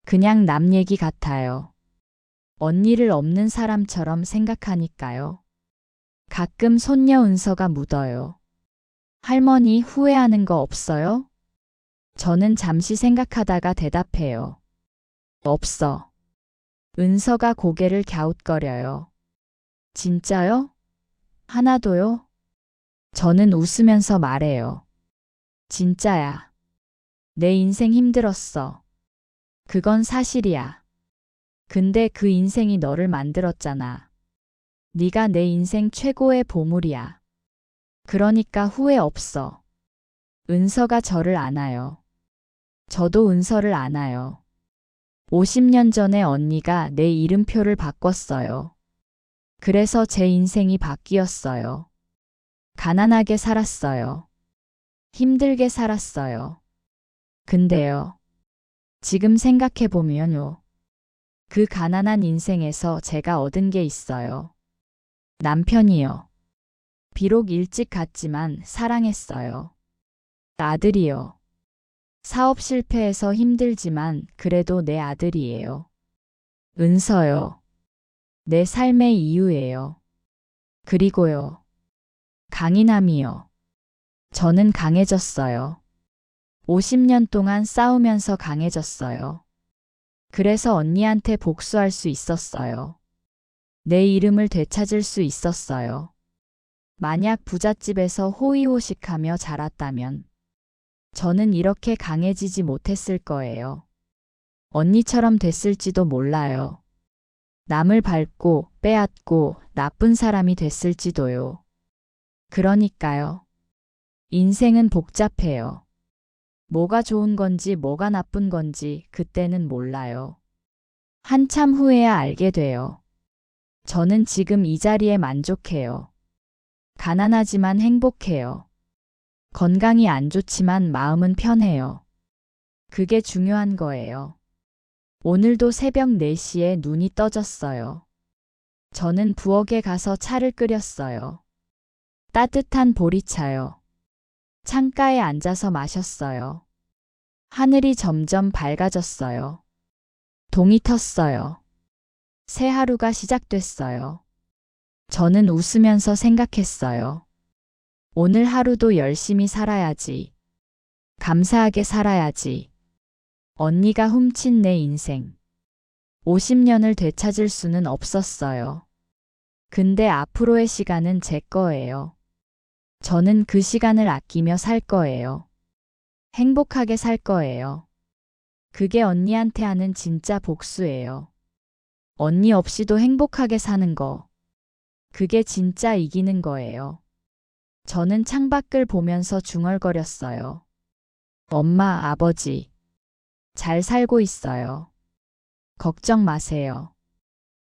그냥 남 얘기 같아요. 언니를 없는 사람처럼 생각하니까요. 가끔 손녀 은서가 묻어요. 할머니 후회하는 거 없어요? 저는 잠시 생각하다가 대답해요. 없어. 은서가 고개를 갸웃거려요. 진짜요? 하나도요? 저는 웃으면서 말해요. 진짜야. 내 인생 힘들었어. 그건 사실이야. 근데 그 인생이 너를 만들었잖아. 네가 내 인생 최고의 보물이야. 그러니까 후회 없어. 은서가 저를 안아요. 저도 은서를 안아요. 50년 전에 언니가 내 이름표를 바꿨어요. 그래서 제 인생이 바뀌었어요. 가난하게 살았어요. 힘들게 살았어요. 근데요. 지금 생각해보면요. 그 가난한 인생에서 제가 얻은 게 있어요. 남편이요. 비록 일찍 갔지만 사랑했어요. 아들이요. 사업 실패해서 힘들지만 그래도 내 아들이에요. 은서요. 내 삶의 이유예요. 그리고요. 강인함이요. 저는 강해졌어요. 50년 동안 싸우면서 강해졌어요. 그래서 언니한테 복수할 수 있었어요. 내 이름을 되찾을 수 있었어요. 만약 부잣집에서 호의호식하며 자랐다면 저는 이렇게 강해지지 못했을 거예요. 언니처럼 됐을지도 몰라요. 남을 밟고 빼앗고 나쁜 사람이 됐을지도요. 그러니까요. 인생은 복잡해요. 뭐가 좋은 건지 뭐가 나쁜 건지 그때는 몰라요. 한참 후에야 알게 돼요. 저는 지금 이 자리에 만족해요. 가난하지만 행복해요. 건강이 안 좋지만 마음은 편해요. 그게 중요한 거예요. 오늘도 새벽 4시에 눈이 떠졌어요. 저는 부엌에 가서 차를 끓였어요. 따뜻한 보리차요. 창가에 앉아서 마셨어요. 하늘이 점점 밝아졌어요. 동이 텄어요. 새 하루가 시작됐어요. 저는 웃으면서 생각했어요. 오늘 하루도 열심히 살아야지. 감사하게 살아야지. 언니가 훔친 내 인생. 50년을 되찾을 수는 없었어요. 근데 앞으로의 시간은 제 거예요. 저는 그 시간을 아끼며 살 거예요. 행복하게 살 거예요. 그게 언니한테 하는 진짜 복수예요. 언니 없이도 행복하게 사는 거. 그게 진짜 이기는 거예요. 저는 창밖을 보면서 중얼거렸어요. 엄마, 아버지. 잘 살고 있어요. 걱정 마세요.